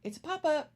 It's a pop-up.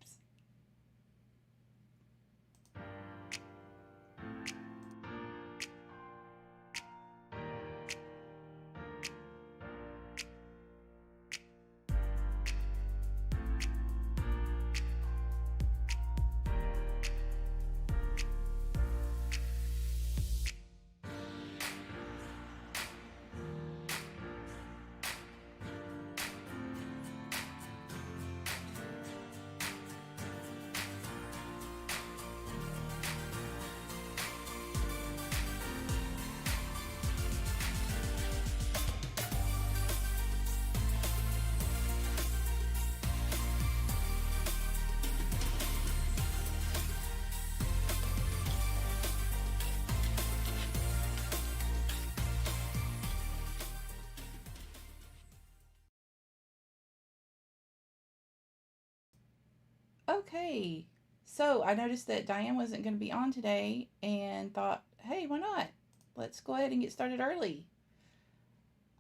Okay. So I noticed that Diane wasn't going to be on today and thought, hey, why not? Let's go ahead and get started early.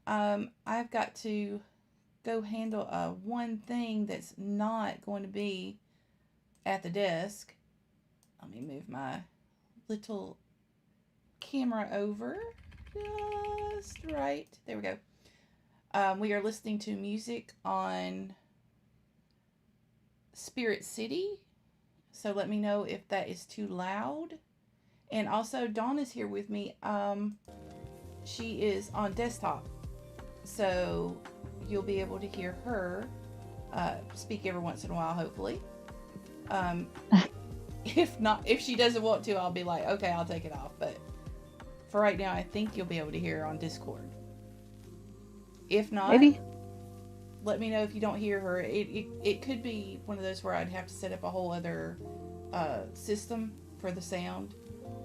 I've got to go handle one thing that's not going to be at the desk. Let me move my little camera over just right. There we go. We are listening to music on Spirit City. So let me know if that is too loud. And also, Dawn is here with me. She is on desktop. So you'll be able to hear her speak every once in a while, hopefully. Um, if not, if she doesn't want to, I'll be like, okay, I'll take it off. But for right now, I think you'll be able to hear her on Discord. If not, Maybe. Let me know if you don't hear her. It could be one of those where I'd have to set up a whole other system for the sound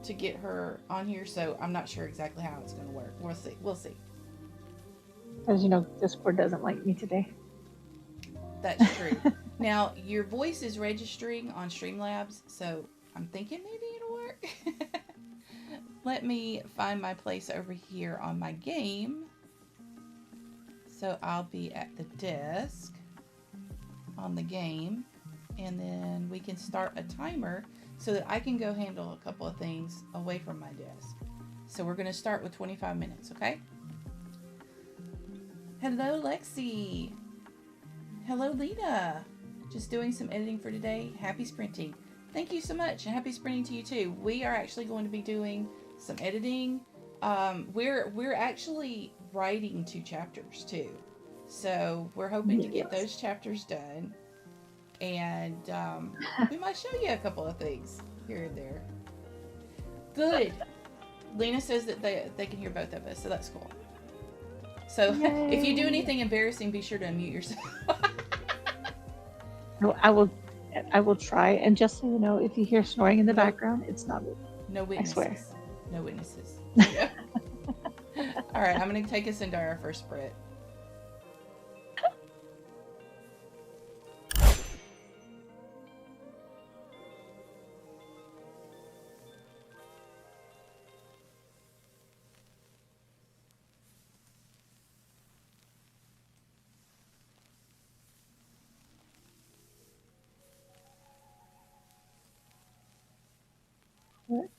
to get her on here. So I'm not sure exactly how it's going to work. We'll see. We'll see. As you know, Discord doesn't like me today. That's true. Now, your voice is registering on Streamlabs, so I'm thinking maybe it'll work. Let me find my place over here on my game. So I'll be at the desk on the game, and then we can start a timer so that I can go handle a couple of things away from my desk. So we're going to start with 25 minutes, okay? Hello, Lexi. Hello, Lena. Just doing some editing for today. Happy sprinting. Thank you so much, and happy sprinting to you too. We are actually going to be doing some editing. We're actually writing 2 chapters too, so we're hoping to get those chapters done, and we might show you a couple of things here and there. Good. Lena says that they can hear both of us, so that's cool. So if you do anything embarrassing, be sure to unmute yourself. No, I will try. And just so you know, if you hear snoring in the background, it's not me. No witnesses. I swear. No witnesses. Yeah. All right, I'm going to take us into our first sprint. What?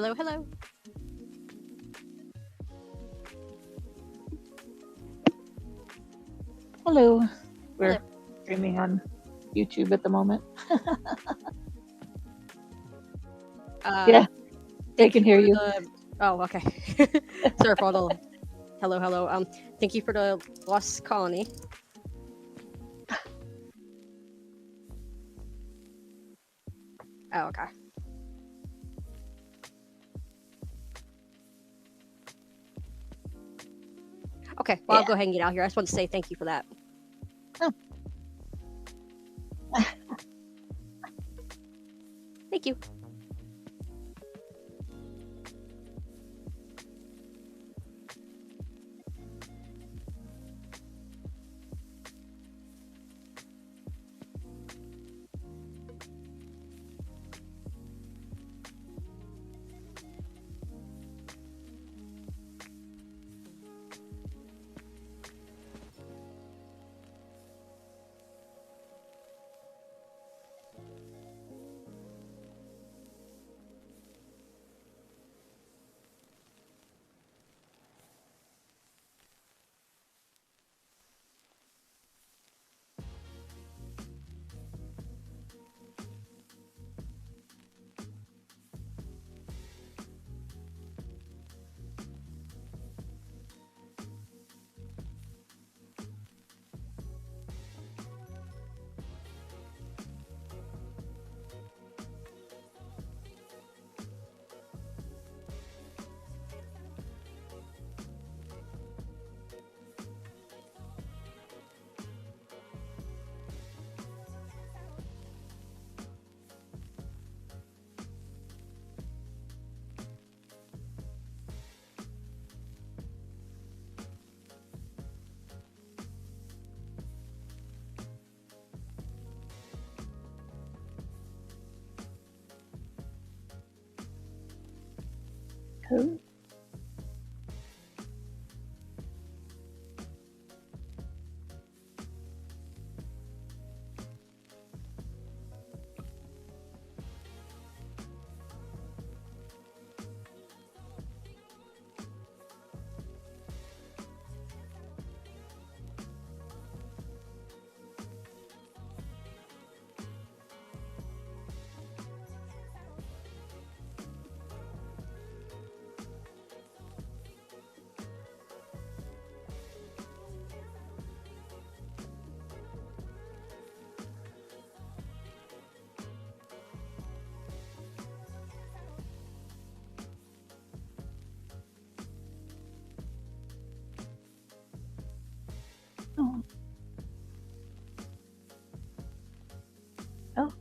Hello, hello. Hello. We're Hello. streaming on YouTube at the moment. Yeah, they Thank can you hear for you. the. Oh, okay. Sorry for all the. Hello, hello. Thank you for the lost colony. Oh, okay. Okay, well, I'll Yeah. go ahead and get out here. I just want to say thank you for that. Oh. Thank you. Cool. Oh. Oh.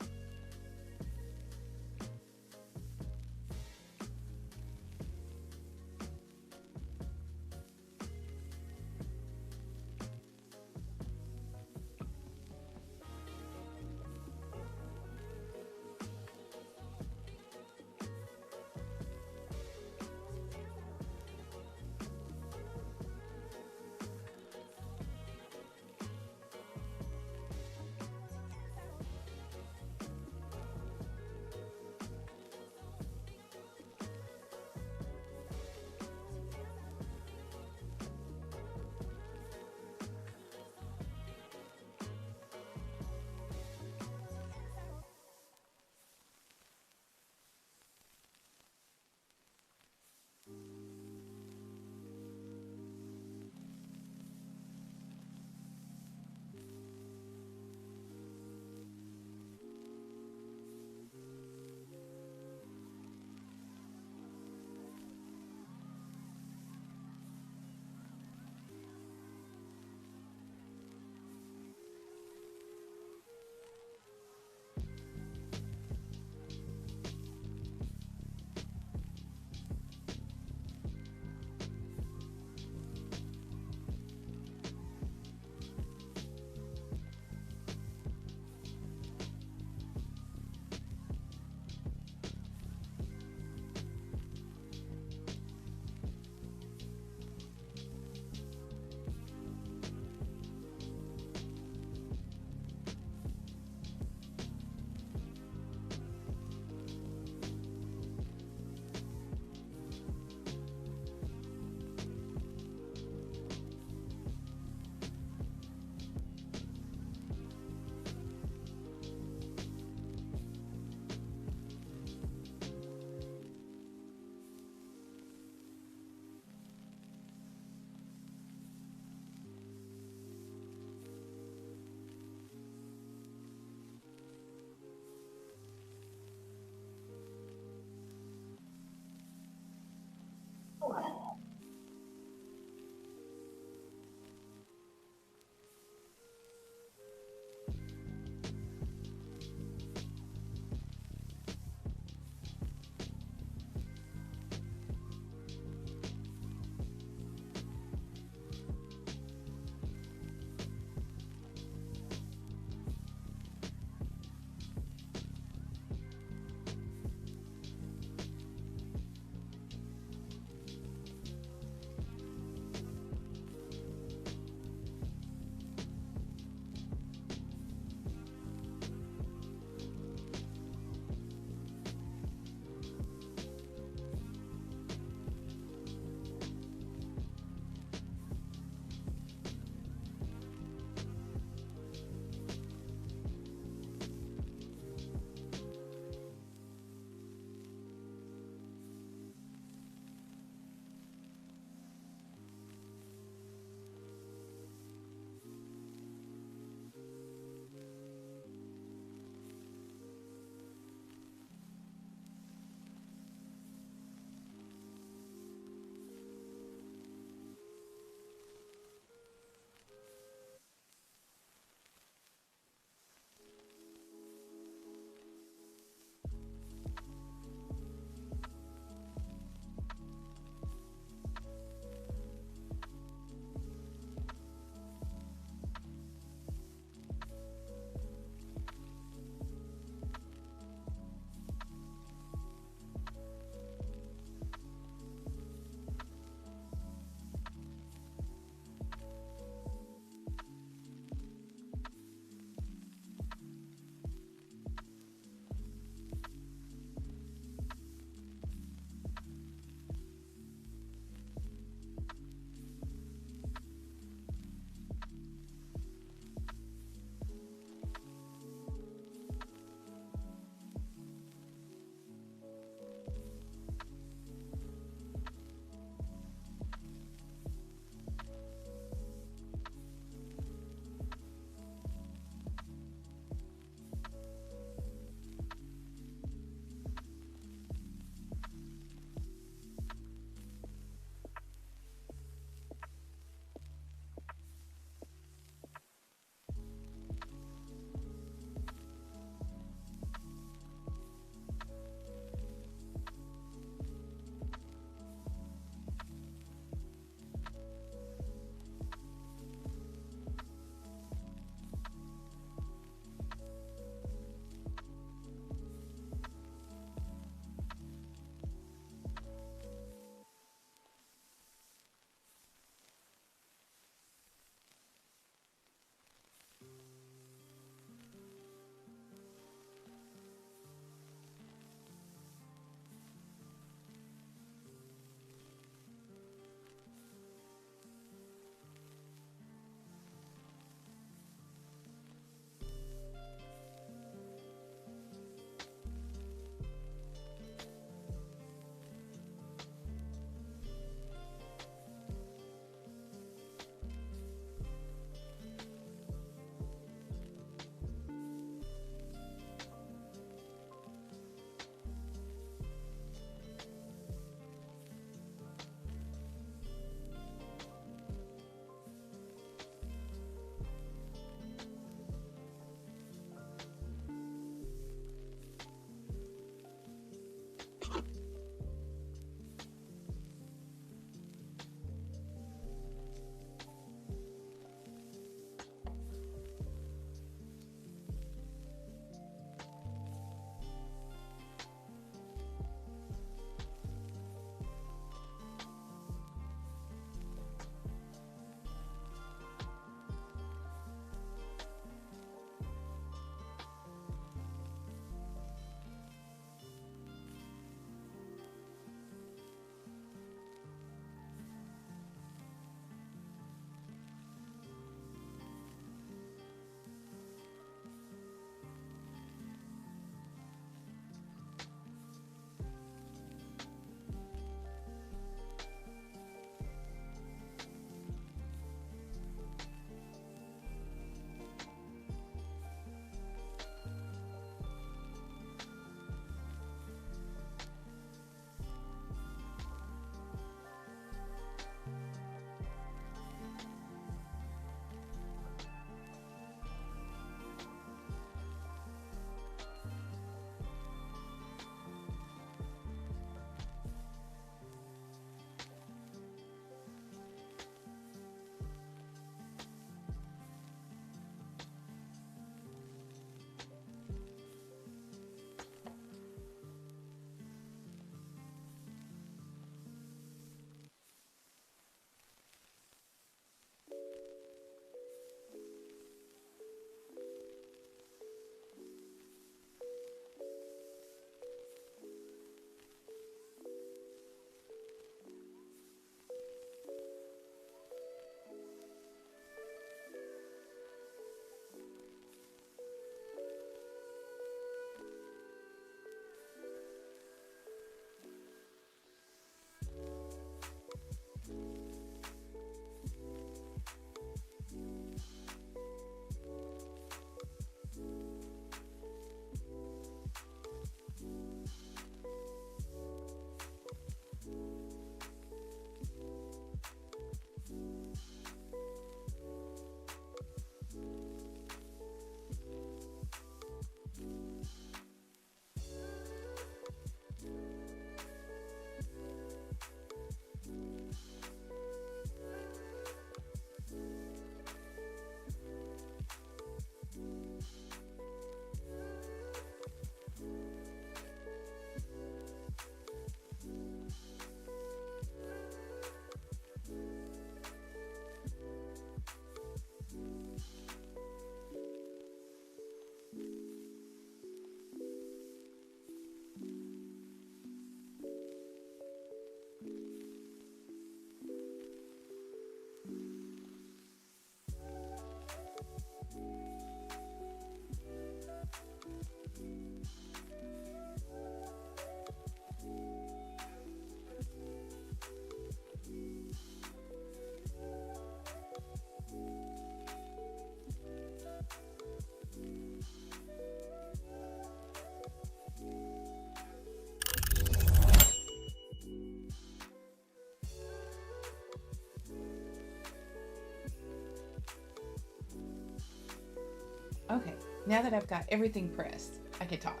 Now that I've got everything pressed, I can talk.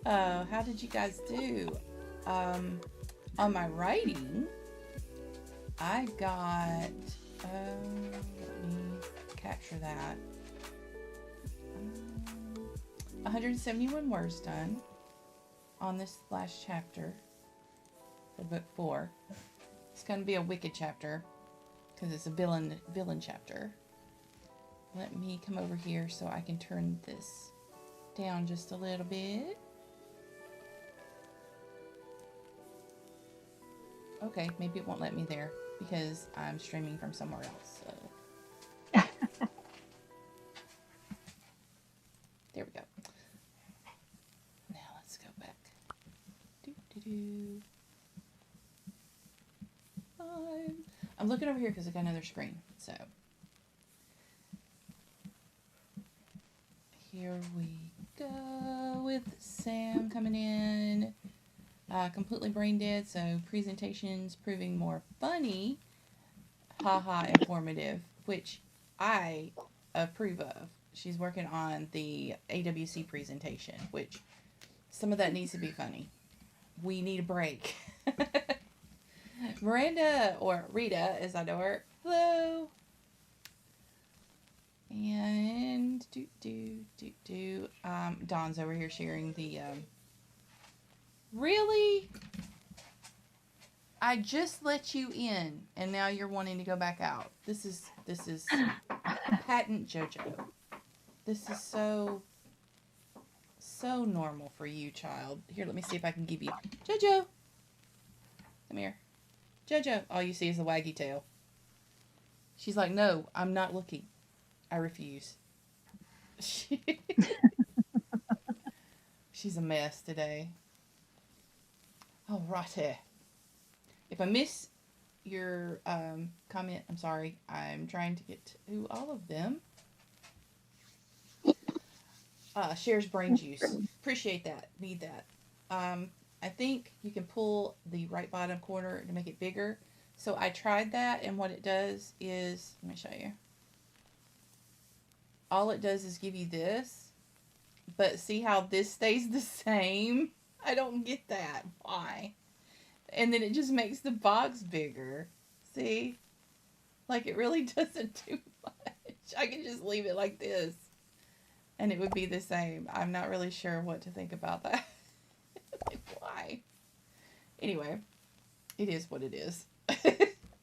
How did you guys do? On my writing, I got, let me capture that. 171 words done on this last chapter for book 4. It's going to be a wicked chapter because it's a villain chapter. Let me come over here so I can turn this down just a little bit. Okay, maybe it won't let me there because I'm streaming from somewhere else. So. There we go. Now let's go back. I'm looking over here because I got another screen. So here we go with Sam coming in. Completely brain dead, so presentations proving more funny, haha, informative, which I approve of. She's working on the AWC presentation, which some of that needs to be funny. We need a break. Miranda, or Rita, as I know her, hello. And Dawn's over here sharing the really? I just let you in and now you're wanting to go back out. This is patent JoJo. This is so normal for you, child. Here, let me see if I can give you JoJo. Come here. JoJo. All you see is the waggy tail. She's like, "No, I'm not looking. I refuse." She's a mess today. All righty. If I miss your comment, I'm sorry. I'm trying to get to all of them. Shares brain juice. Appreciate that. Need that. I think you can pull the right bottom corner to make it bigger. So I tried that, and what it does is, let me show you. All it does is give you this, but see how this stays the same? I don't get that. Why? And then it just makes the box bigger. See? Like, it really doesn't do much. I can just leave it like this, and it would be the same. I'm not really sure what to think about that. Like, why? Anyway, it is what it is.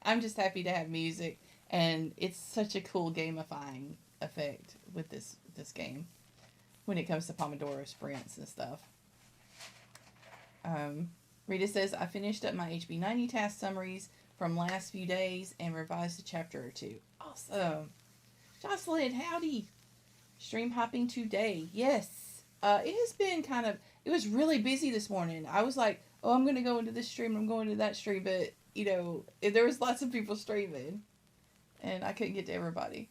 I'm just happy to have music, and it's such a cool gamifying effect with this game when it comes to Pomodoro sprints and stuff. Rita says, I finished up my HB90 task summaries from last few days and revised a chapter or two. Awesome. Jocelyn, howdy. Stream hopping today. Yes. It has been it was really busy this morning. I was like, oh, I'm going to go into this stream, I'm going to that stream, but, there was lots of people streaming, and I couldn't get to everybody.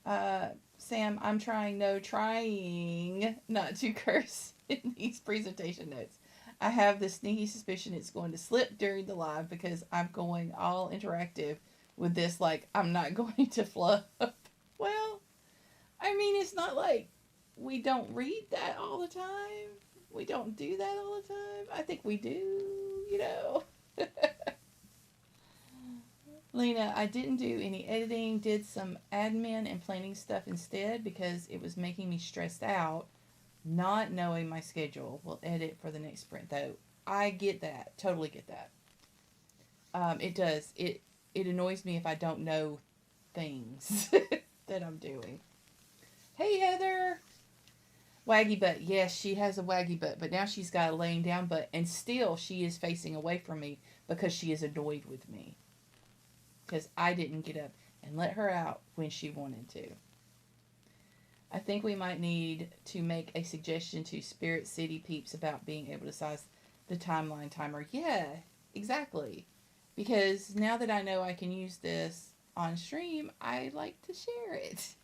Sam, I'm trying not to curse in these presentation notes. I have this sneaky suspicion it's going to slip during the live because I'm going all interactive with this, like, I'm not going to fluff. Well, I mean, it's not like we don't read that all the time. We don't do that all the time. I think we do, Lena, I didn't do any editing, did some admin and planning stuff instead because it was making me stressed out, not knowing my schedule. Will edit for the next sprint, though. I get that. Totally get that. It does. It annoys me if I don't know things that I'm doing. Hey, Heather. Waggy butt. Yes, she has a waggy butt, but now she's got a laying down butt, and still she is facing away from me because she is annoyed with me. Because I didn't get up and let her out when she wanted to. I think we might need to make a suggestion to Spirit City peeps about being able to size the timeline timer. Yeah, exactly. Because now that I know I can use this on stream, I like to share it.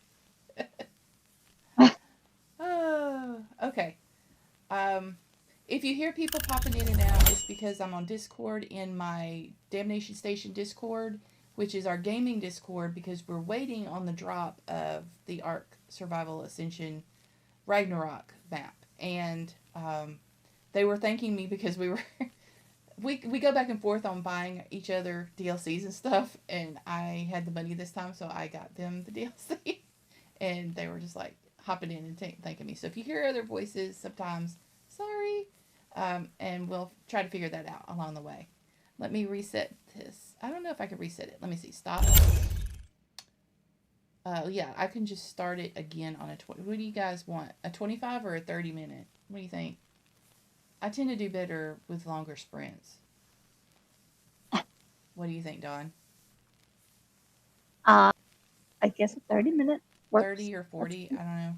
Oh, okay. If you hear people popping in and out, it's because I'm on Discord in my Damnation Station Discord. which is our gaming Discord, because we're waiting on the drop of the Ark Survival Ascension Ragnarok map. And they were thanking me because we were we go back and forth on buying each other DLCs and stuff, and I had the money this time, so I got them the DLC, and they were just like hopping in and thanking me. So if you hear other voices sometimes, sorry, and we'll try to figure that out along the way. Let me reset this. I don't know if I can reset it. Let me see. Stop. Yeah, I can just start it again on a 20. What do you guys want? A 25 or a 30 minute? What do you think? I tend to do better with longer sprints. What do you think, Dawn? I guess a 30-minute works. 30 or 40? I don't know.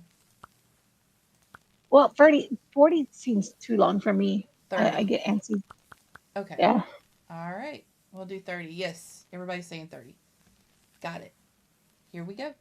Well, 40 seems too long for me. 30. I get antsy. Okay. Yeah. All right. We'll do 30. Yes. Everybody's saying 30. Got it. Here we go.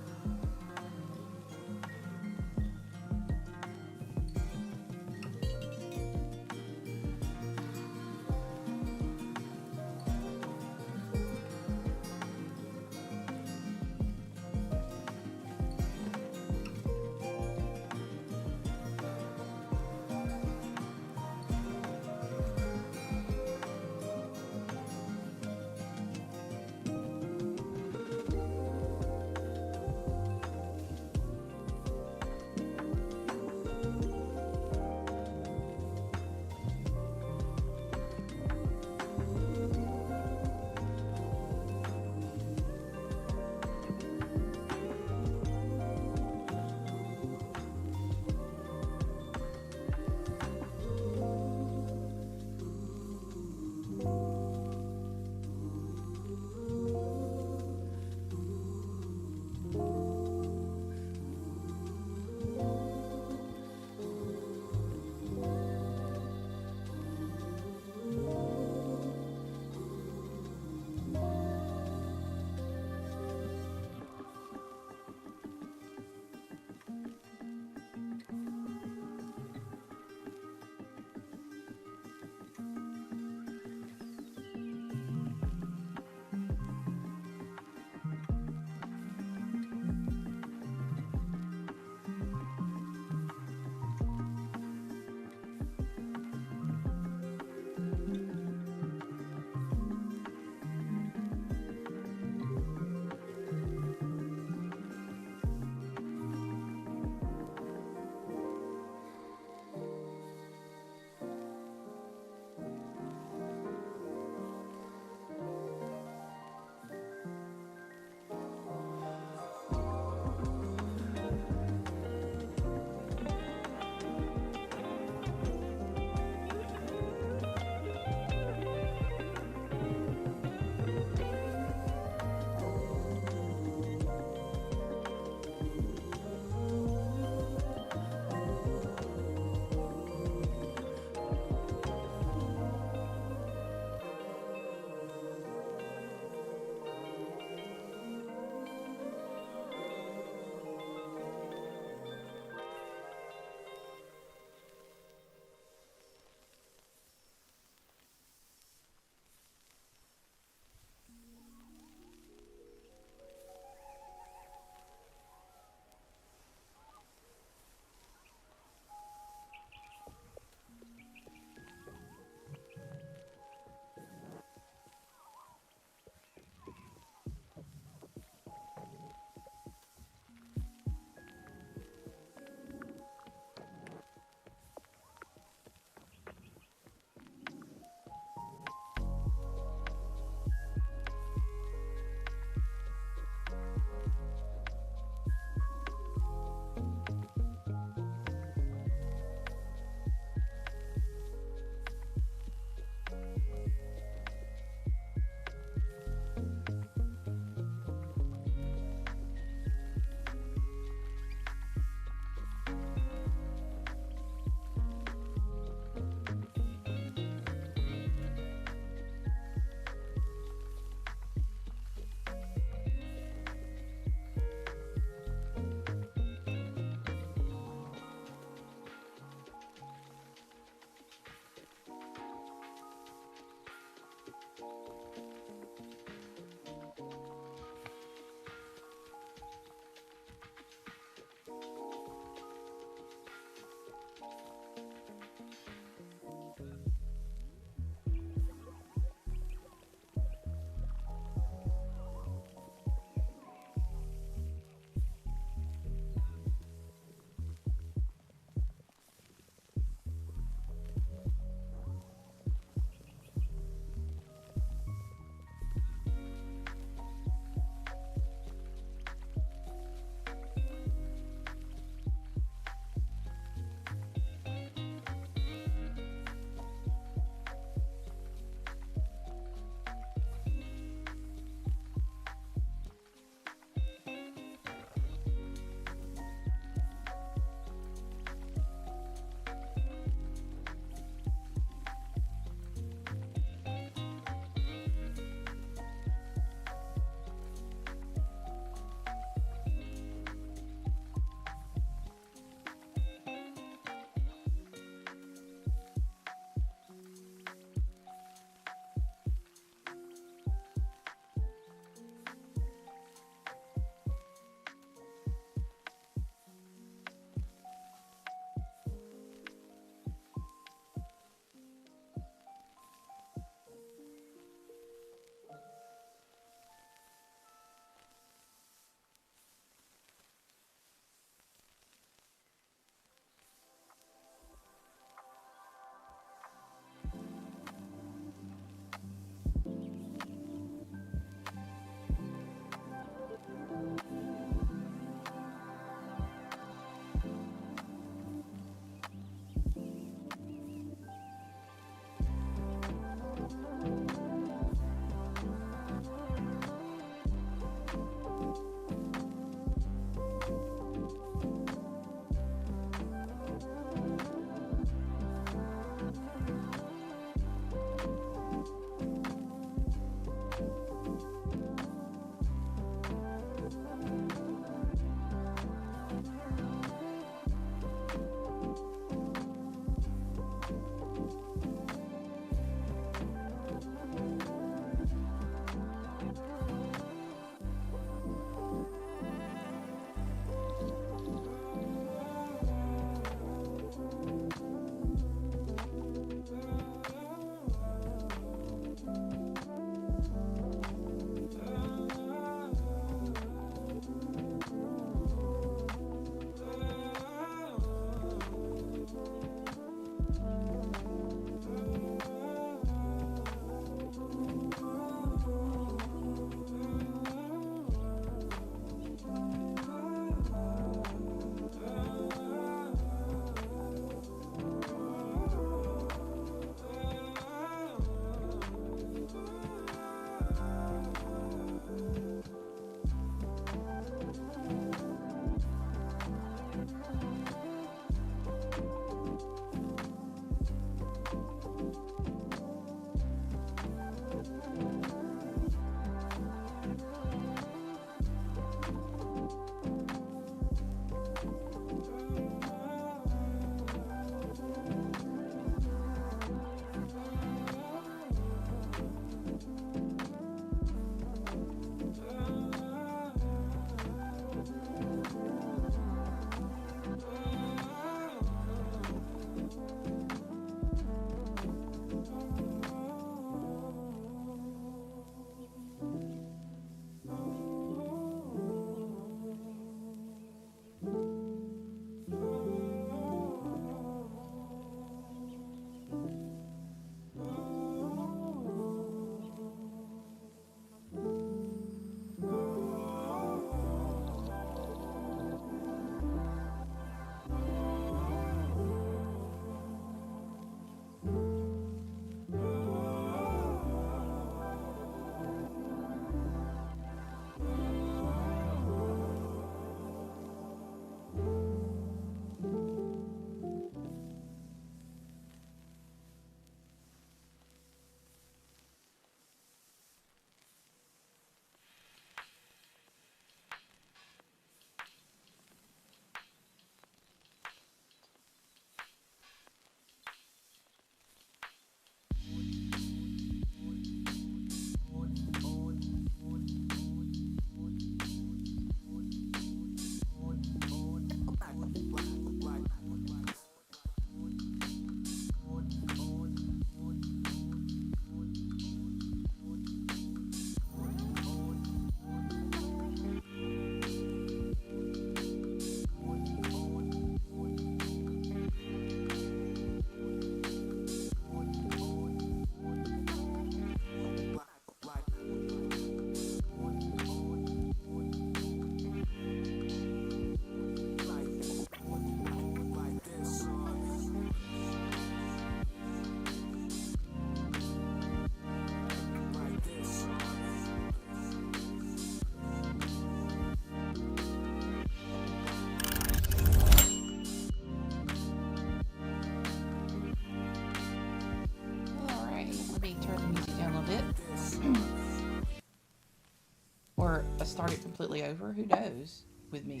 start it completely over. Who knows with me,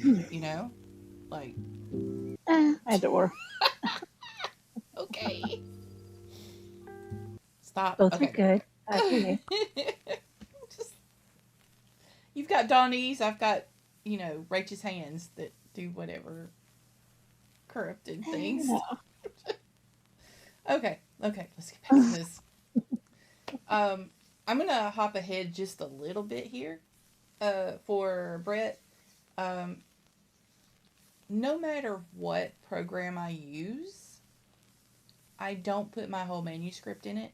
Like, Either or. okay. Stop. Both are Okay. good. Okay. Just, you've got Donnie's, I've got, Rach's hands that do whatever corrupted things. No. Okay, let's get back to this. I'm gonna hop ahead just a little bit here. For Brett, um, no matter what program I use, I don't put my whole manuscript in it,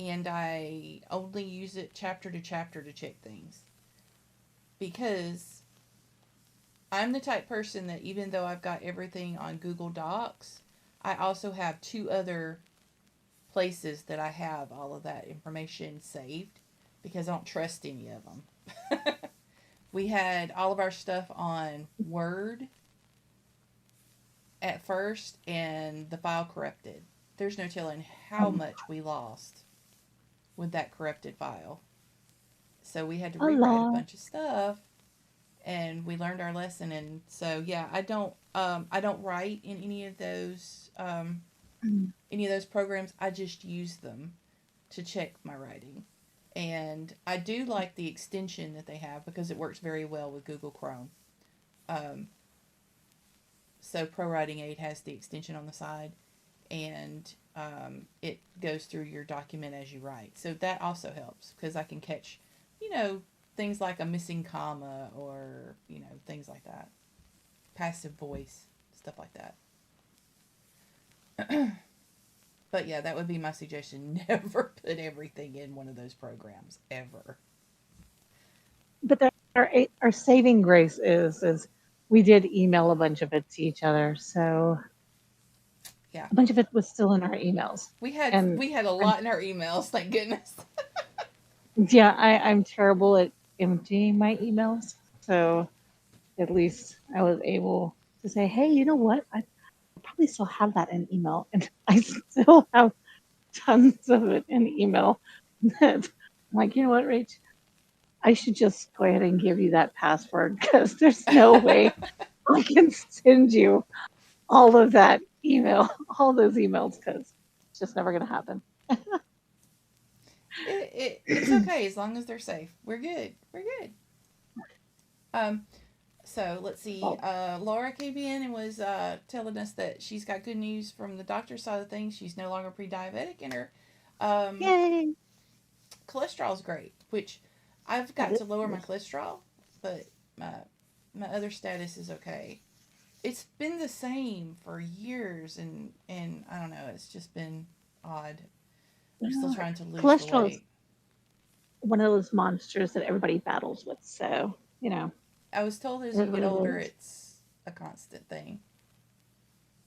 and I only use it chapter to chapter to check things. Because I'm the type person that even though I've got everything on Google Docs, I also have 2 other places that I have all of that information saved because I don't trust any of them. We had all of our stuff on Word at first and the file corrupted. There's no telling how much we lost with that corrupted file. So we had to A rewrite a lot. bunch of stuff and we learned our lesson. And so yeah, I don't write in any of those programs. I just use them to check my writing. And I do like the extension that they have because it works very well with Google Chrome. Um, so Pro Writing Aid has the extension on the side, and it goes through your document as you write. So that also helps because I can catch, things like a missing comma or, things like that. Passive voice, stuff like that. But yeah, that would be my suggestion. Never put everything in one of those programs, ever. But our saving grace is we did email a bunch of it to each other, so Yeah. a bunch of it was still in our emails. We had And we had a lot in our emails, thank goodness. yeah, I'm terrible at emptying my emails, so at least I was able to say, hey, you know what? I probably still have that in email, and I still have tons of it in email. That I'm like, you know what, Rach? I should just go ahead and give you that password because there's no way I can send you all of that email, all those emails, because it's just never going to happen. It's okay as long as they're safe. We're good. We're good. Um, so let's see. Well, Laura came in and was telling us that she's got good news from the doctor's side of things. She's no longer pre-diabetic, and her um, yay! cholesterol's great. Which I've That got is to lower my good. cholesterol, but my other status is okay. It's been the same for years, and I don't know. It's just been odd. I'm still trying to lose the Cholesterol is weight. one of those monsters that everybody battles with. So, I was told it as you is get what it older, is. it's a constant thing.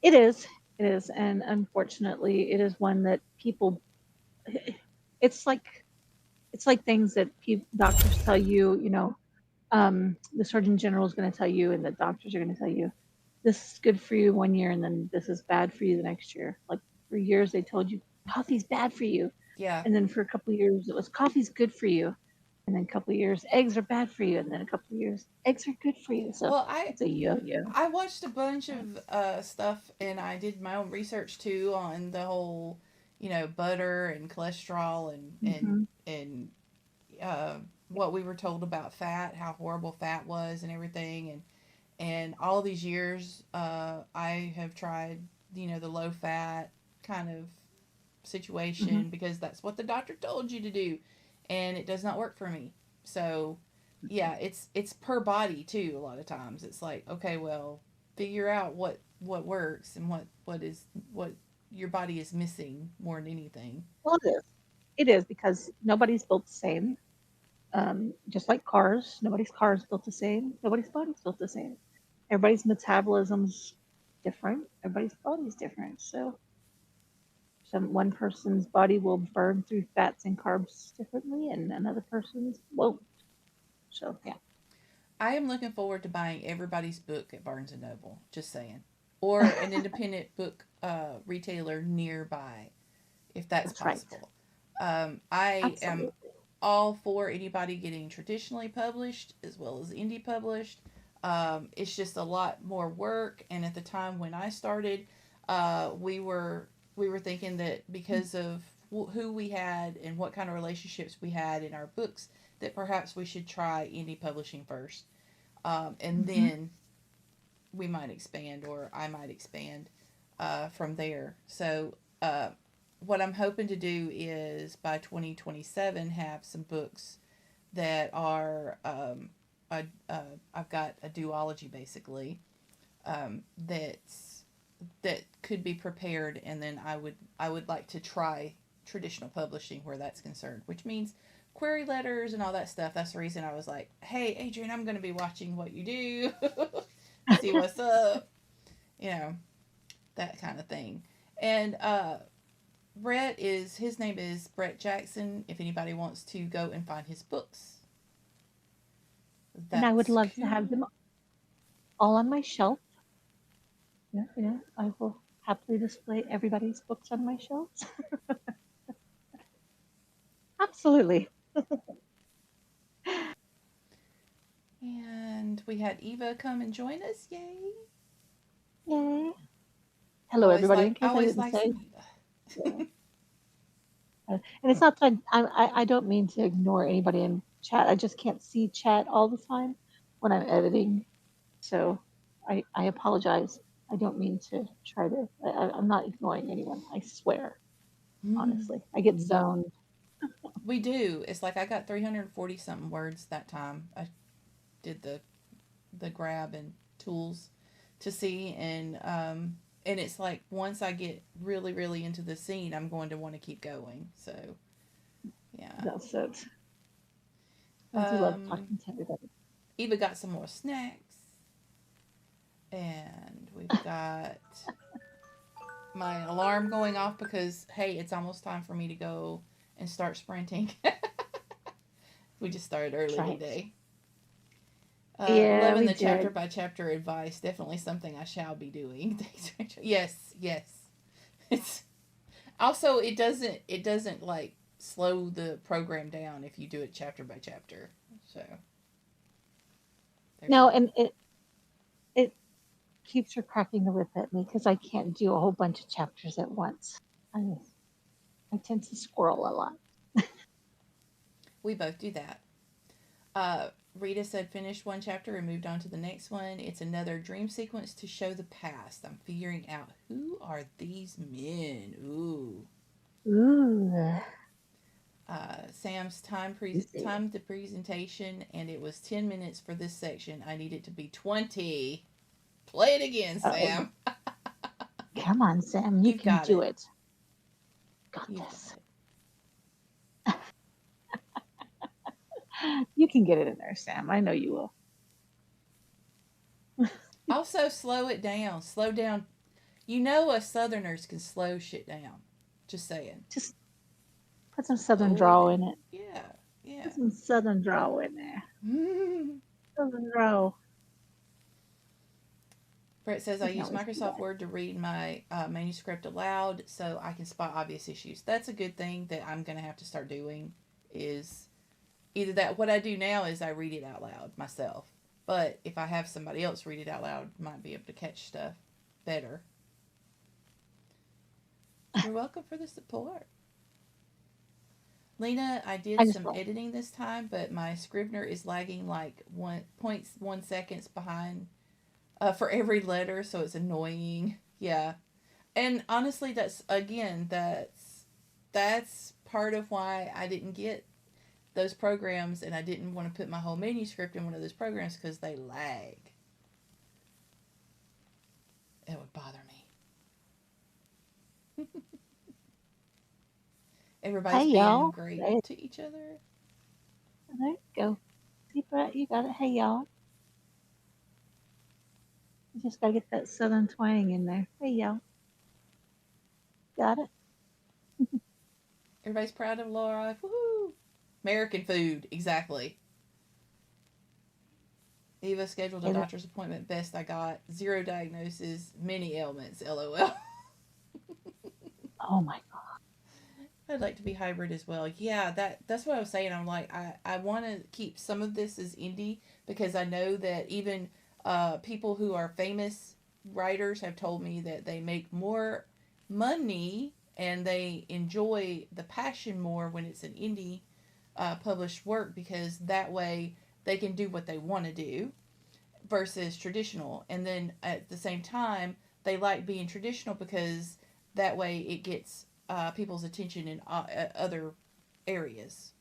It is. It is. And unfortunately, it is one that people, it's like, it's like things that doctors tell you, the Surgeon General is going to tell you, and the doctors are going to tell you, this is good for you 1 year, and then this is bad for you the next year. Like for years, they told you coffee's bad for you, Yeah. and then for a couple of years, it was coffee's good for you, and then a couple of years, eggs are bad for you, and then a couple of years, eggs are good for you. So Well, I it's a yo-yo. I watched a bunch of stuff, and I did my own research too on the whole, butter and cholesterol Mm-hmm. and uh, what we were told about fat, how horrible fat was, and everything, and all these years, I have tried, the low fat kind of Mm-hmm. situation because that's what the doctor told you to do, and it does not work for me. So yeah, it's per body too. A lot of times it's like, okay, well, figure out what works and what your body is missing more than anything. Well, it is. It is because nobody's built the same. Just like cars, nobody's car is built the same. Nobody's body's built the same. Everybody's metabolism's different. Everybody's body's different. So one person's body will burn through fats and carbs differently, and another person's won't. So yeah, I am looking forward to buying everybody's book at Barnes and Noble. Just saying, or an independent book retailer nearby, if that's that's right. possible. I am Absolutely. all for anybody getting traditionally published as well as indie published. It's just a lot more work, and at the time when I started, we were thinking that because of who we had and what kind of relationships we had in our books, that perhaps we should try indie publishing first, and Mm-hmm. then we might expand, or I might expand from there. So, what I'm hoping to do is by 2027 have some books that are I've got a duology basically, that's that could be prepared, and then I would like to try traditional publishing where that's concerned, which means query letters and all that stuff. That's the reason I was like, hey Adrian, I'm going to be watching what you do, see what's up, you know, that kind of thing. And Brett is, his name is Brett Jackson. If anybody wants to go and find his books, And I would that's love to have cool. them all on my shelf. Yeah, yeah. I will happily display everybody's books on my shelves. Absolutely. And we had Eva come and join us. Yay! Yay. Hello, everybody. In case I Always didn't like say, some Eva. yeah. And it's not that I don't mean to ignore anybody in chat. I just can't see chat all the time when I'm editing. So I apologize. I don't mean to try to, I'm not ignoring anyone. I swear, honestly. I get zoned. We do. It's like I got 340 something words that time. I did the grab and tools to see, and it's like once I get really into the scene, I'm going to want to keep going. So yeah. That's it. I do love Um, talking to everybody. Eva got some more snacks, and we've got my alarm going off because hey, it's almost time for me to go and start sprinting. We just started That's early right. today. Yeah, Loving we the chapter did. by chapter advice. Definitely something I shall be doing. Yes, yes. It's also it doesn't like slow the program down if you do it chapter by chapter. So there's No, that. and it keeps her cracking the whip at me because I can't do a whole bunch of chapters at once. I, I tend to squirrel a lot. We both do that. Uh, Rita said finished one chapter and moved on to the next one. It's another dream sequence to show the past. I'm figuring out who are these men. Ooh. Ooh, Sam's juicy. time the presentation, and it was 10 minutes for this section. I need it to be 20. Play it again, Oh, Sam. come on, Sam. You You've can got do it. it. Got You've got this. it. You can get it in there, Sam. I know you will. Also, slow it down. Slow down. You know, us Southerners can slow shit down. Just saying. Just put some southern Slow it drawl down. in it. Yeah, yeah. Put some southern drawl in there. Southern drawl. Brett says I You can use always do Microsoft that. Word to read my manuscript aloud so I can spot obvious issues. That's a good thing that I'm going to have to start doing. Is either that, what I do now is I read it out loud myself. But if I have somebody else read it out loud, I might be able to catch stuff better. You're welcome for the support. Lena, I I did just some roll. editing this time, but my Scrivener is lagging like 1.1 seconds behind for every letter, so it's annoying. Yeah, and honestly, that's part of why I didn't get those programs, and I didn't want to put my whole manuscript in one of those programs because they lag. It would bother me. Everybody's Hey, being y'all. great There to each other. you go. See, Brett, you got it. Hey, y'all. You just got to get that southern twang in there. Hey, y'all. Got it. Everybody's proud of Laura. Woohoo! American food, exactly. Eva scheduled a Hey, doctor's appointment. Best I got. Zero diagnosis. Many ailments. LOL. oh, my God. I'd like to be hybrid as well. Yeah, that's what I was saying. I'm like, I want to keep some of this as indie because I know that even people who are famous writers have told me that they make more money and they enjoy the passion more when it's an indie published work because that way they can do what they want to do versus traditional. And then at the same time, they like being traditional because that way it gets people's attention in other areas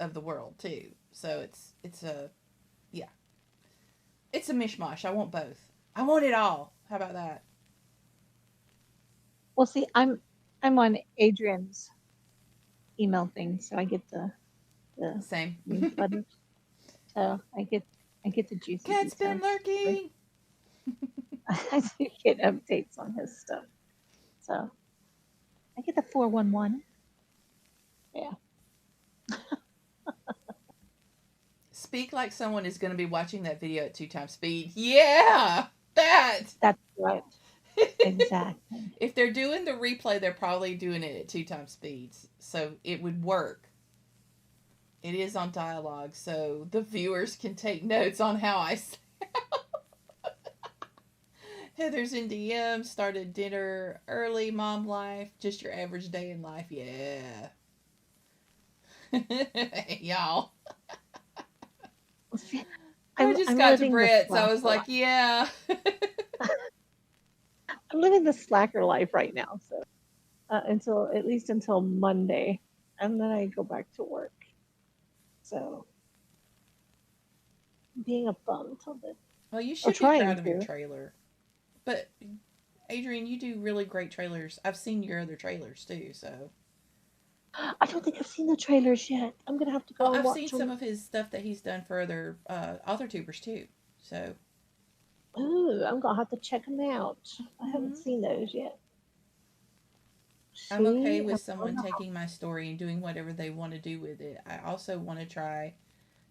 of the world too. So it's a yeah, it's a mishmash. I want both. I want it all. How about that? Well, see, I'm on Adrian's email thing, so I get the Same. newsletters. So I get the juicy Cat's been details. Like, lurking. I do get updates on his stuff. So I get the 411. Yeah. Speak like someone is going to be watching that video at 2 times speed. Yeah, that. That's right. Exactly. If they're doing the replay, they're probably doing it at 2 times speeds, so it would work. It is on dialogue, so the viewers can take notes on how I sound. Heather's in DM, started dinner early, mom life, just your average day in life. Yeah. Y'all. See, I just I'm got to living the Brett's. I slacker was like, life. yeah. I'm living the slacker life right now. So until at least until Monday, and then I go back to work. So being a bum until then, Well, you or should be trying proud of your to. trailer. But, Adrian, you do really great trailers. I've seen your other trailers, too, so. I don't think I've seen the trailers yet. I'm gonna have to Oh, go and I've seen watch some them. of his stuff that he's done for other Authortubers, too. So, Ooh, I'm gonna have to check them out. I haven't mhm. seen those yet. I'm okay See, with I'm someone gonna taking my story and doing whatever they want to do with it. I also want to try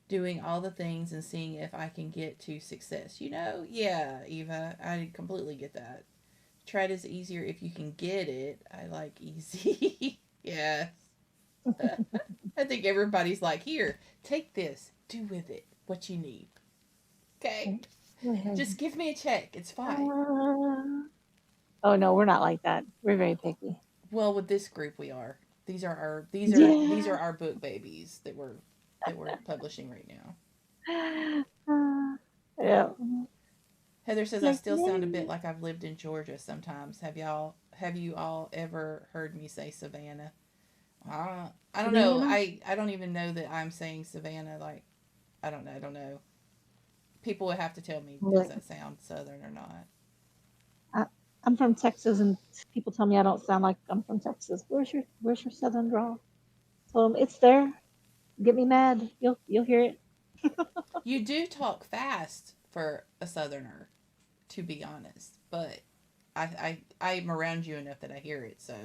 doing all the things and seeing if I can get to success. Yeah, Eva, I completely get that. Try it is easier if you can get it. I like easy. Yes. I think everybody's like, here, take this, do with it what you need. Okay? okay. Go ahead. Just give me a check. It's fine. Oh no, we're not like that. We're very picky. Well, with this group we are. These Yeah. are our book babies that we're publishing right now. Yeah. Heather says I Like still sound a bit me. like I've lived in Georgia sometimes. Have you all ever heard me say Savannah? I don't know. Savannah. I don't even know that I'm saying Savannah. Like I don't know. People would have to tell me does Look, that sound southern or not. I, I'm from Texas, and people tell me I don't sound like I'm from Texas. Where's your Southern drawl? Tell them it's there. Get me mad. You'll hear it. You do talk fast for a southerner, to be honest, but I'm around you enough that I hear it. So,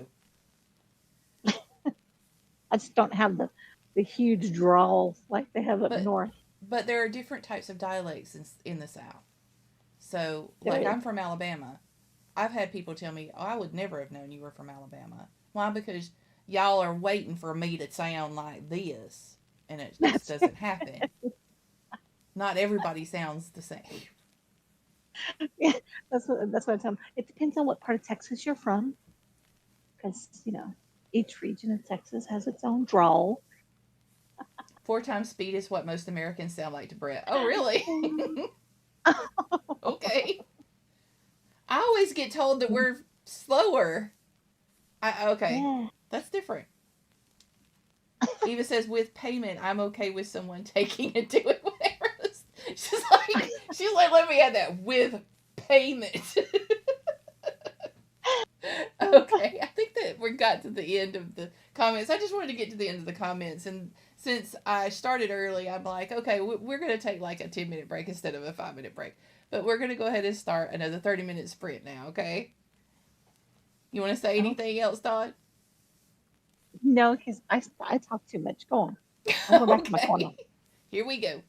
I just don't have the huge drawl like they have up but north. there are different types of dialects in the South. So, There like is. I'm from Alabama. I've had people tell me, "Oh, I would never have known you were from Alabama." Why? Because y'all are waiting for me to sound like this, and it just That's doesn't happen. Not everybody sounds the same. yeah, that's what I tell them. It depends on what part of Texas you're from, because each region of Texas has its own drawl. 4 times speed is what most Americans sound like to Brett. Oh, really? Okay. I always get told that we're slower. Okay, Yeah. that's different. Eva says with payment, I'm okay with someone taking and doing whatever. She's like, let me add that with payment. Okay, I think that we got to the end of the comments. I just wanted to get to the end of the comments, and since I started early, I'm like, okay, we're gonna take like a 10-minute break instead of a 5-minute break, but we're gonna go ahead and start another 30-minute sprint now. Okay, you want to say Oh, anything else, Todd? no, because I talk too much. Go on. I'm going back to my corner. Okay, here we go.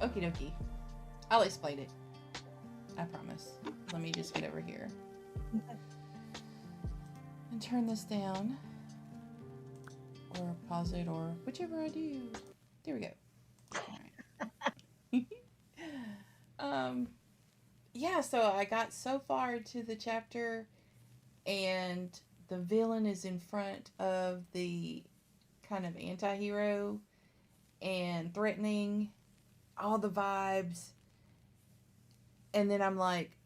Okie dokie. I'll explain it. I promise. Let me just get over here. And turn this down. Or pause it, or whichever I do. There we go. Alright. Yeah, so I got so far into the chapter, and the villain is in front of the kind of anti-hero and threatening all the vibes. And then I'm like,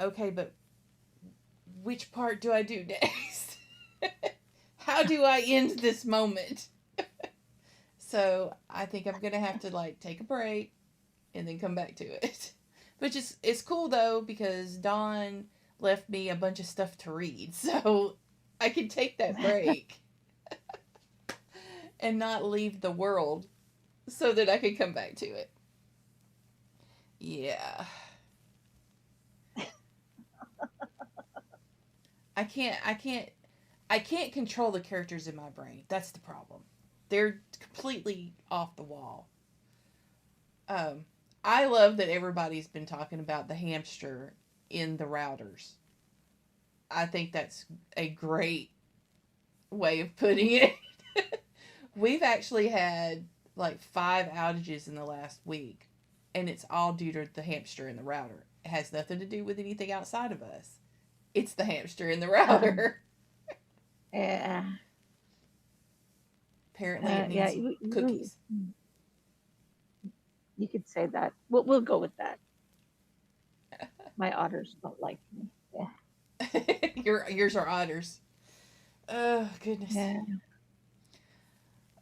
okay, but which part do I do next? How do I end this moment? So I think I'm going to have to like take a break and then come back to it. But it's cool though, because Dawn left me a bunch of stuff to read. So I can take that break and not leave the world so that I can come back to it. Yeah. I can't control the characters in my brain. That's the problem. They're completely off the wall. I love that everybody's been talking about the hamster in the routers. I think that's a great way of putting it. We've actually had like 5 outages in the last week, and it's all due to the hamster in the router. It has nothing to do with anything outside of us. It's the hamster in the router. Yeah. Apparently it means cookies. You could say that. We'll go with that. My otters don't like me. Yeah. Yours are otters. Oh, goodness. Yeah.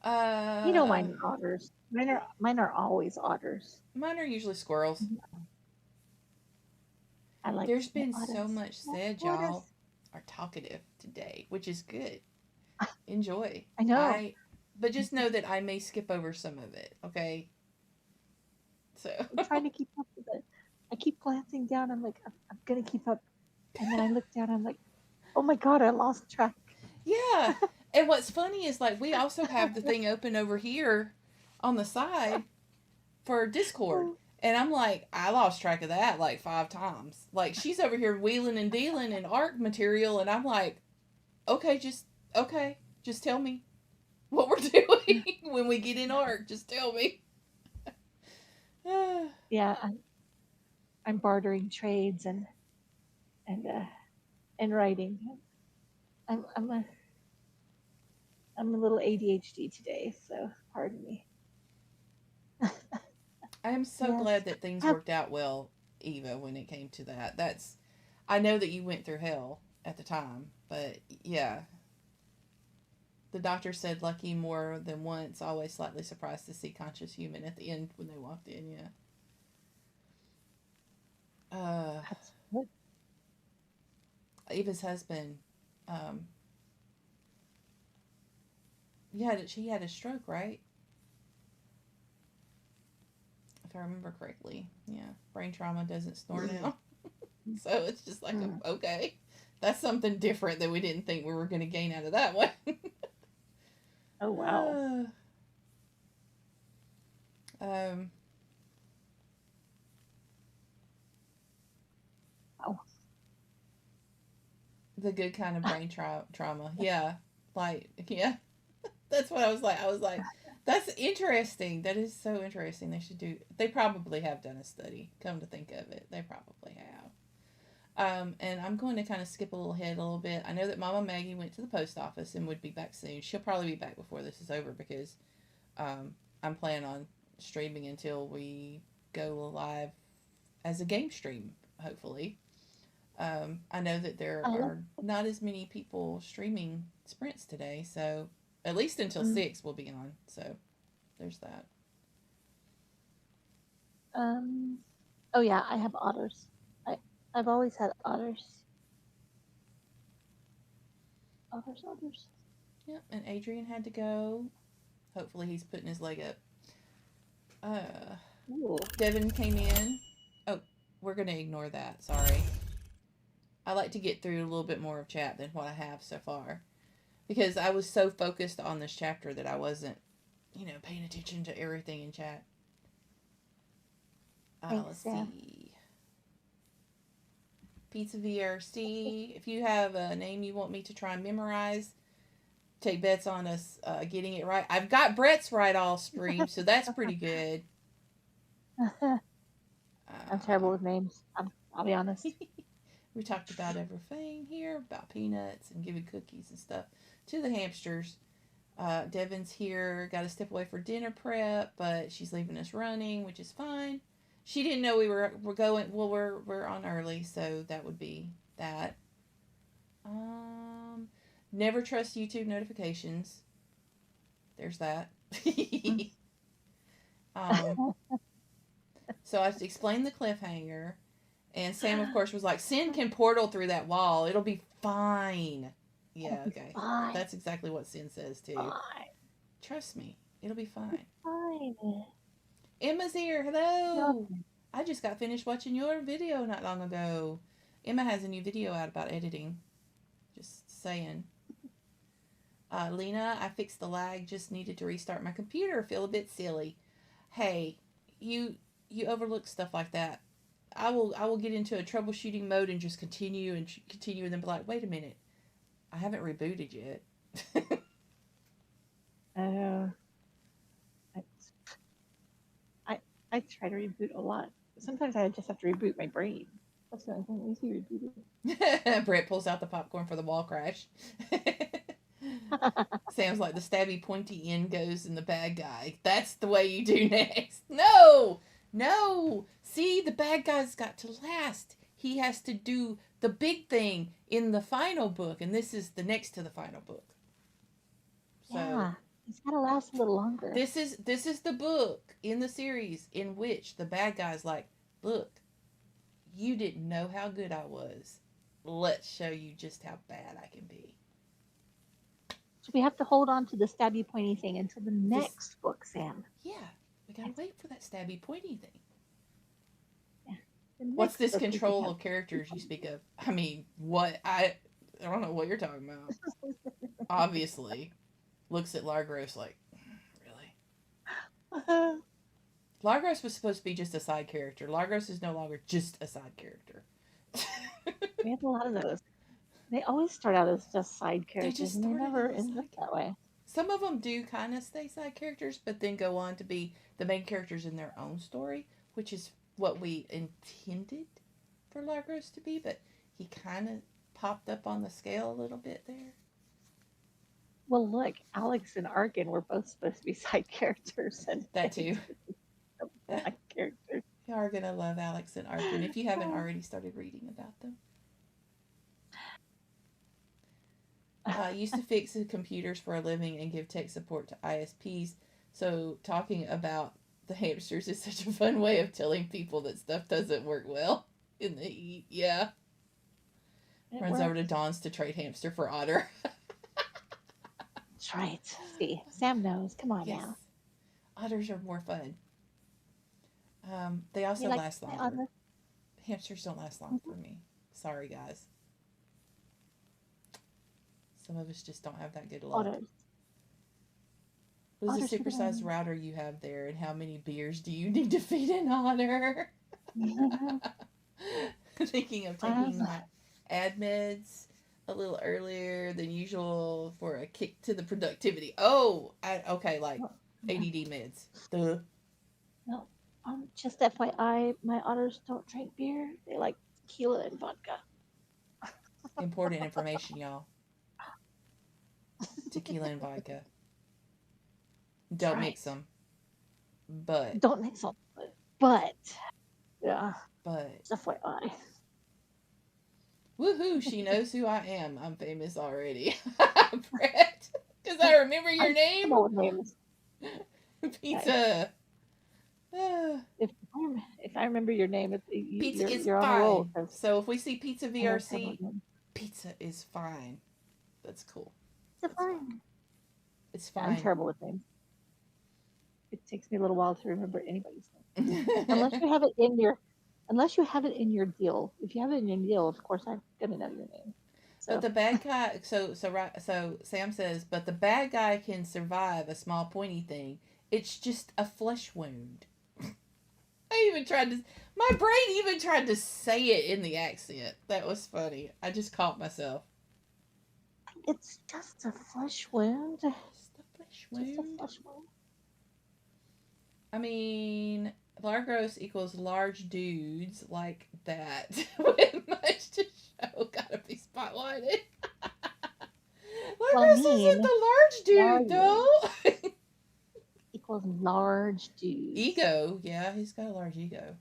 Mine are otters. Mine are always otters. Mine are usually squirrels. I like. There's been so much said, y'all are talkative today, which is good. Enjoy. I know. But just know that I may skip over some of it, okay? So I'm trying to keep up with it. I keep glancing down. I'm like, I'm gonna keep up, and then I look down. I'm like, oh my god, I lost track. Yeah. And what's funny is like we also have the thing open over here on the side for Discord. And I'm like, I lost track of that like 5 times. Like she's over here wheeling and dealing in ARC material, and I'm like, okay, just tell me what we're doing when we get in ARC. Just tell me. Yeah, I'm bartering trades and writing. I'm a little ADHD today, so pardon me. I am so glad that things worked out well, Eva, when it came to that. I know that you went through hell at the time, but yeah. The doctor said lucky more than once, always slightly surprised to see conscious human at the end when they walked in, yeah. That's good. Eva's husband, she had a stroke, right? If I remember correctly. Yeah. Brain trauma doesn't snore now. So it's just like, okay. That's something different that we didn't think we were going to gain out of that one. Oh, wow. Wow. The good kind of brain trauma. Yeah. Like, yeah. That's what I was like. I was like, that's interesting. That is so interesting. They probably have done a study. Come to think of it. They probably have. And I'm going to kind of skip a little ahead a little bit. I know that Mama Maggie went to the post office and would be back soon. She'll probably be back before this is over because I'm planning on streaming until we go live as a game stream, hopefully. I know that there are not as many people streaming sprints today, so at least until 6 we'll be on. So there's that. Oh yeah, I have otters. I've always had otters. Otters. Yep, and Adrian had to go. Hopefully he's putting his leg up. Devin came in. Oh, we're going to ignore that. Sorry. I like to get through a little bit more of chat than what I have so far. Because I was so focused on this chapter that I wasn't, paying attention to everything in chat. Thanks, Let's Sam. see. Pizza VRC. If you have a name you want me to try and memorize, take bets on us getting it right. I've got Brett's right all stream, so that's pretty good. I'm terrible with names. I'll be honest. We talked about everything here, about peanuts and giving cookies and stuff to the hamsters. Devin's here, got to step away for dinner prep, but she's leaving us running, which is fine. She didn't know we're going. Well, we're on early, so that would be that. Never trust YouTube notifications. There's that. So I explained the cliffhanger, and Sam, of course, was like, "Sin can portal through that wall. It'll be fine." Yeah, okay. Fine. That's exactly what Sin says too. Fine. Trust me, it'll be fine. Fine. Emma's here. Hello. I just got finished watching your video not long ago. Emma has a new video out about editing. Just saying. Lena, I fixed the lag. Just needed to restart my computer. Feel a bit silly. Hey, you overlook stuff like that. I will get into a troubleshooting mode and just continue and then be like, wait a minute, I haven't rebooted yet. I try to reboot a lot. Sometimes I just have to reboot my brain. That's the only thing that needs to be rebooted. Brett pulls out the popcorn for the wall crash. Sam's like, the stabby pointy end goes in the bad guy. That's the way you do next. No! See, the bad guy's got to last. He has to do the big thing in the final book, and this is the next to the final book. So, yeah, he's got to last a little longer. This is the book in the series in which the bad guy's like, look, you didn't know how good I was. Let's show you just how bad I can be. So we have to hold on to the stabby pointy thing until the next book, Sam. Yeah, we gotta wait for that stabby pointy thing. Yeah. What's this control of characters you speak of? I mean, what? I don't know what you're talking about. Obviously. Looks at Largros like, really? Largros was supposed to be just a side character. Largros is no longer just a side character. We have a lot of those. They always start out as just side characters, and they never end up that way. Some of them do kind of stay side characters, but then go on to be the main characters in their own story, which is what we intended for Largros to be, but he kind of popped up on the scale a little bit there. Well, look, Alex and Arkin were both supposed to be side characters. And that too. Side characters. You are going to love Alex and Arkin if you haven't already started reading about them. I used to fix computers for a living and give tech support to ISPs. So talking about the hamsters is such a fun way of telling people that stuff doesn't work well in the heat. Yeah. Runs over to Dawn's to trade hamster for otter. That's right. See, Sam knows. Come on now. Otters are more fun. They also last longer. Hamsters don't last long for me. Sorry, guys. Some of us just don't have that good luck. What is the supersized router you have there, and how many beers do you need to feed an otter? Thinking of taking my ad meds a little earlier than usual for a kick to the productivity. Like ADD meds. Duh. No, just FYI, my otters don't drink beer. They like tequila and vodka. Important information, y'all. Tequila and vodka. Don't mix them. But. Don't mix them. But. Yeah. But. FYI. Woohoo, she knows who I am. I'm famous already. Brett. Because I remember your name. Names. Pizza. If I remember your name, Pizza is you're fine. On a roll, so if we see Pizza VRC, pizza is fine. That's cool. It's fine. It's fine. I'm terrible with names. It takes me a little while to remember anybody's name. Unless you have it in your deal. If you have it in your deal, of course I'm gonna know your name. So. But the bad guy, so Sam says, but the bad guy can survive a small pointy thing. It's just a flesh wound. My brain even tried to say it in the accent. That was funny. I just caught myself. It's just a flesh wound. Just a flesh Just a wound. flesh wound. I mean, Largos equals large dudes like that with much to show. Gotta be spotlighted. Well, Largos isn't the large dude, though. Equals large dudes. Ego. Yeah, he's got a large ego.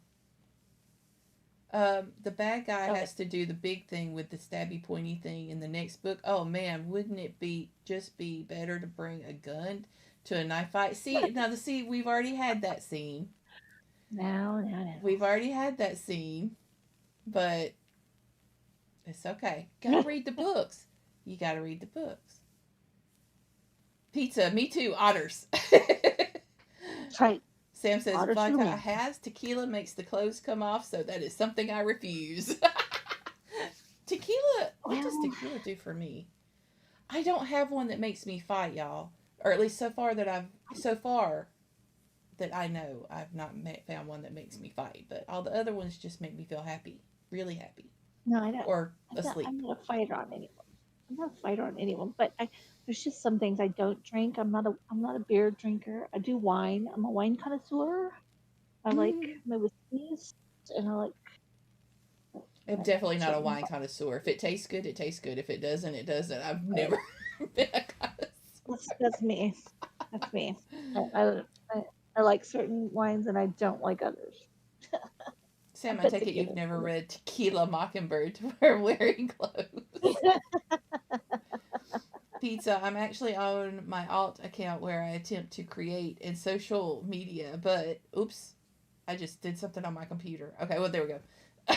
The bad guy has to do the big thing with the stabby pointy thing in the next book. Oh man, wouldn't it be better to bring a gun to a knife fight? See, we've already had that scene. No. We've already had that scene, but it's okay. Gotta read the books. You gotta read the books. Pizza, me too. Otters. That's right. Sam says Otters vodka has tequila makes the clothes come off, so that is something I refuse. Tequila, what does tequila do for me? I don't have one that makes me fight, y'all. Or at least so far that I know, I've not found one that makes me fight. But all the other ones just make me feel happy, really happy. No, I don't. Or asleep. I'm not a fighter on anyone. But there's just some things I don't drink. I'm not a beer drinker. I do wine. I'm a wine connoisseur. I like my whiskeys, and I like. I'm definitely not a wine connoisseur. If it tastes good, it tastes good. If it doesn't, it doesn't. I've never been a connoisseur. That's me. That's me. I like certain wines, and I don't like others. Sam, I take it you've never read Tequila Mockingbird to wearing clothes. Pizza, I'm actually on my alt account where I attempt to create in social media, but oops, I just did something on my computer. Okay, well, there we go.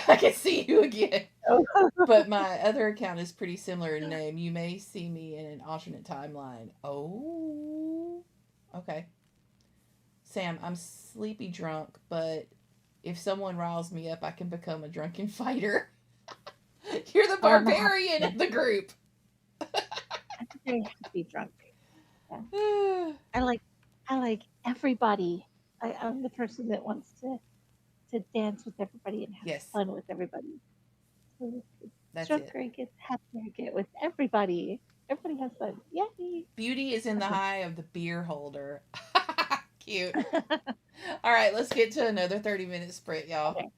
I can see you again. But my other account is pretty similar in name. You may see me in an alternate timeline. Oh, okay. Sam, I'm sleepy drunk, but if someone riles me up, I can become a drunken fighter. You're the barbarian of the group. I'm very happy drunk. Yeah. I like everybody. I'm the person that wants to dance with everybody and have fun with everybody. So that's drunker it. I get, happier I get with everybody. Everybody has fun. Yay! Beauty is in the eye of the beer holder. Cute. All right, let's get to another 30-minute sprint, y'all. Okay.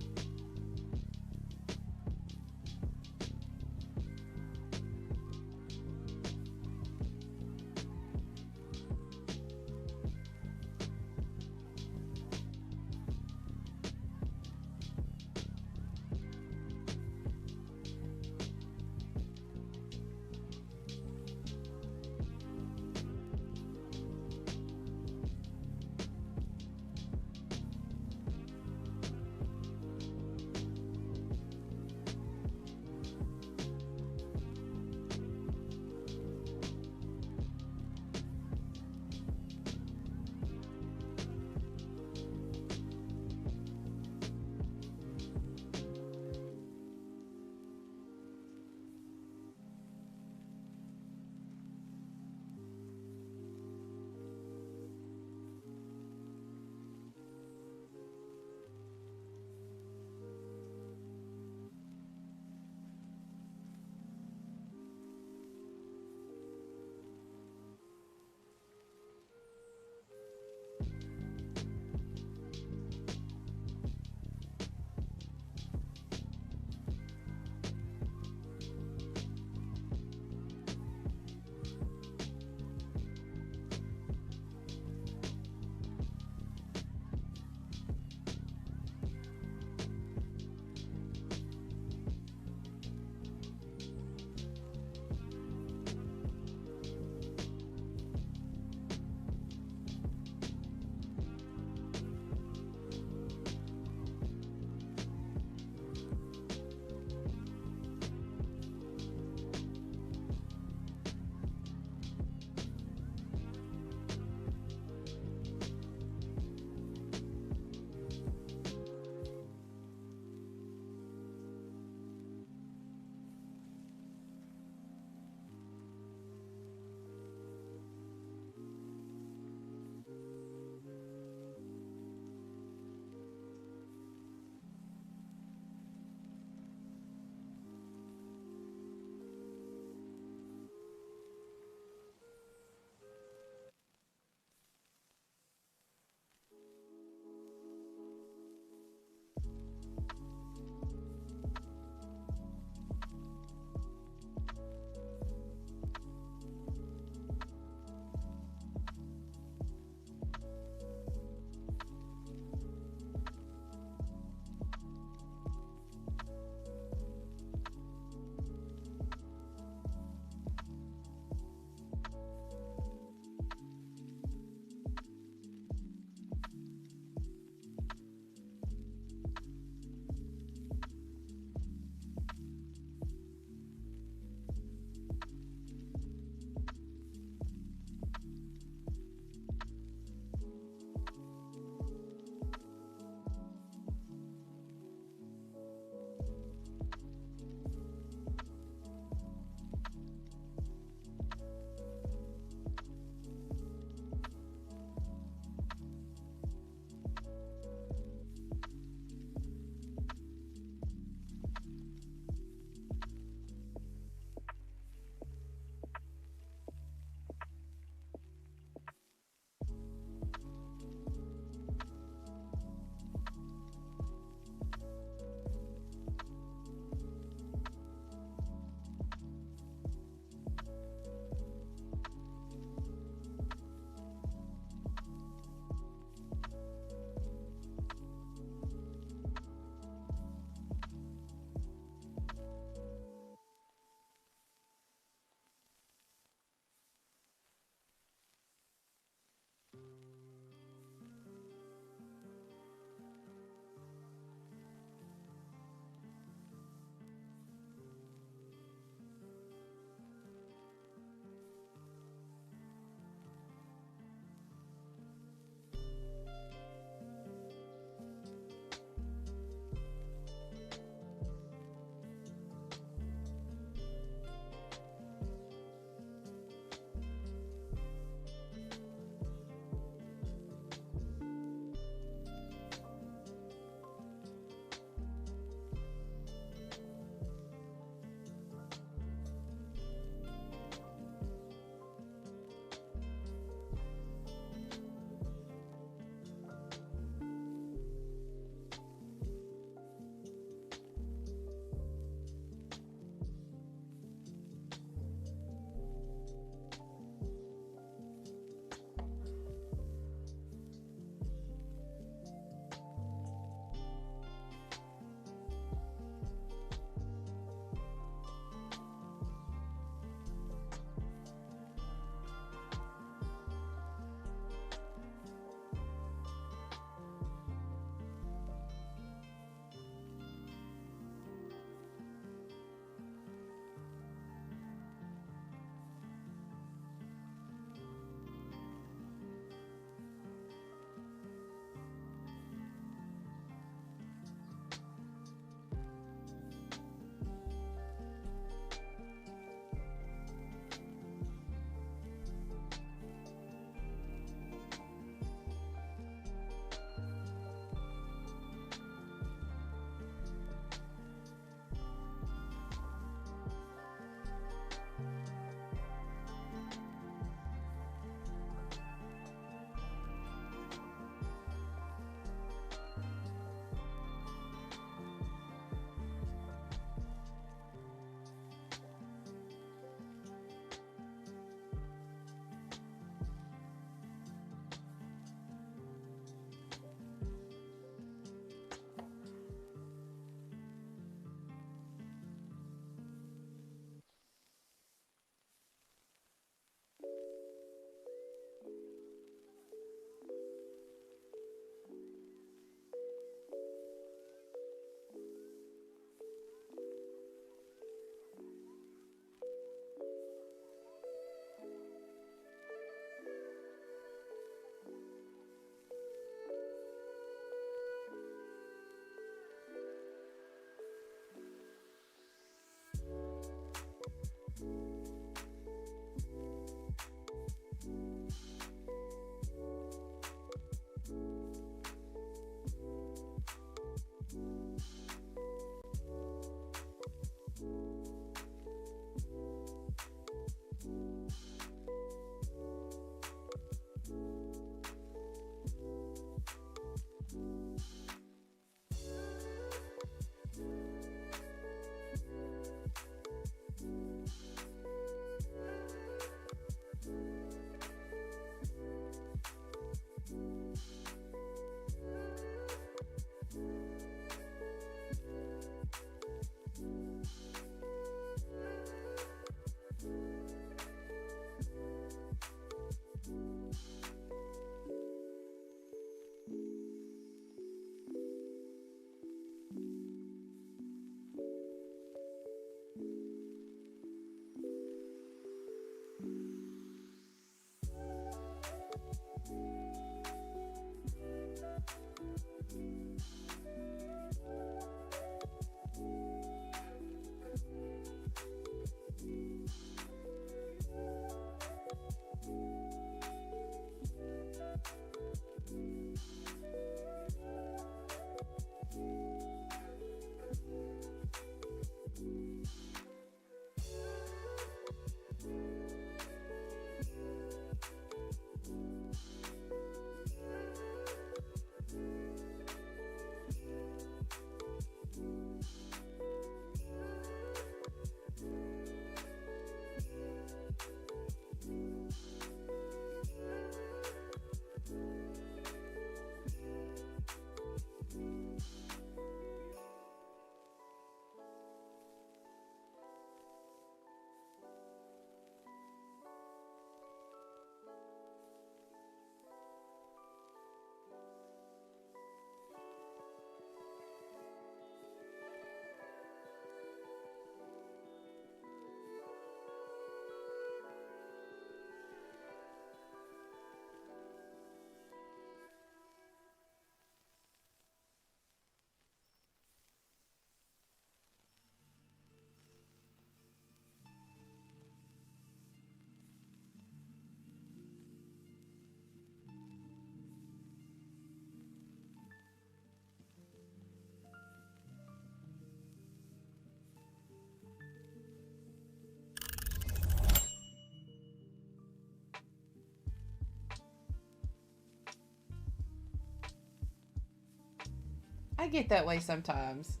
I get that way sometimes,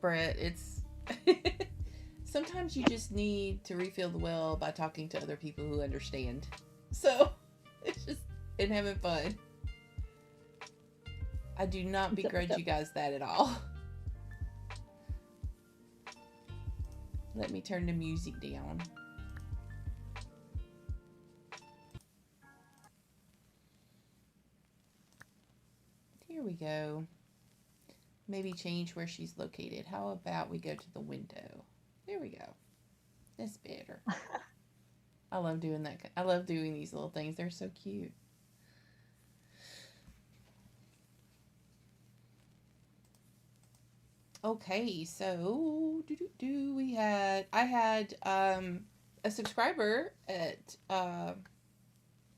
Brett. It's sometimes you just need to refill the well by talking to other people who understand. So it's just and having fun. I do not begrudge you guys that at all. Let me turn the music down. Here we go. Maybe change where she's located. How about we go to the window? There we go. That's better. I love doing that. I love doing these little things. They're so cute. Okay, so I had a subscriber at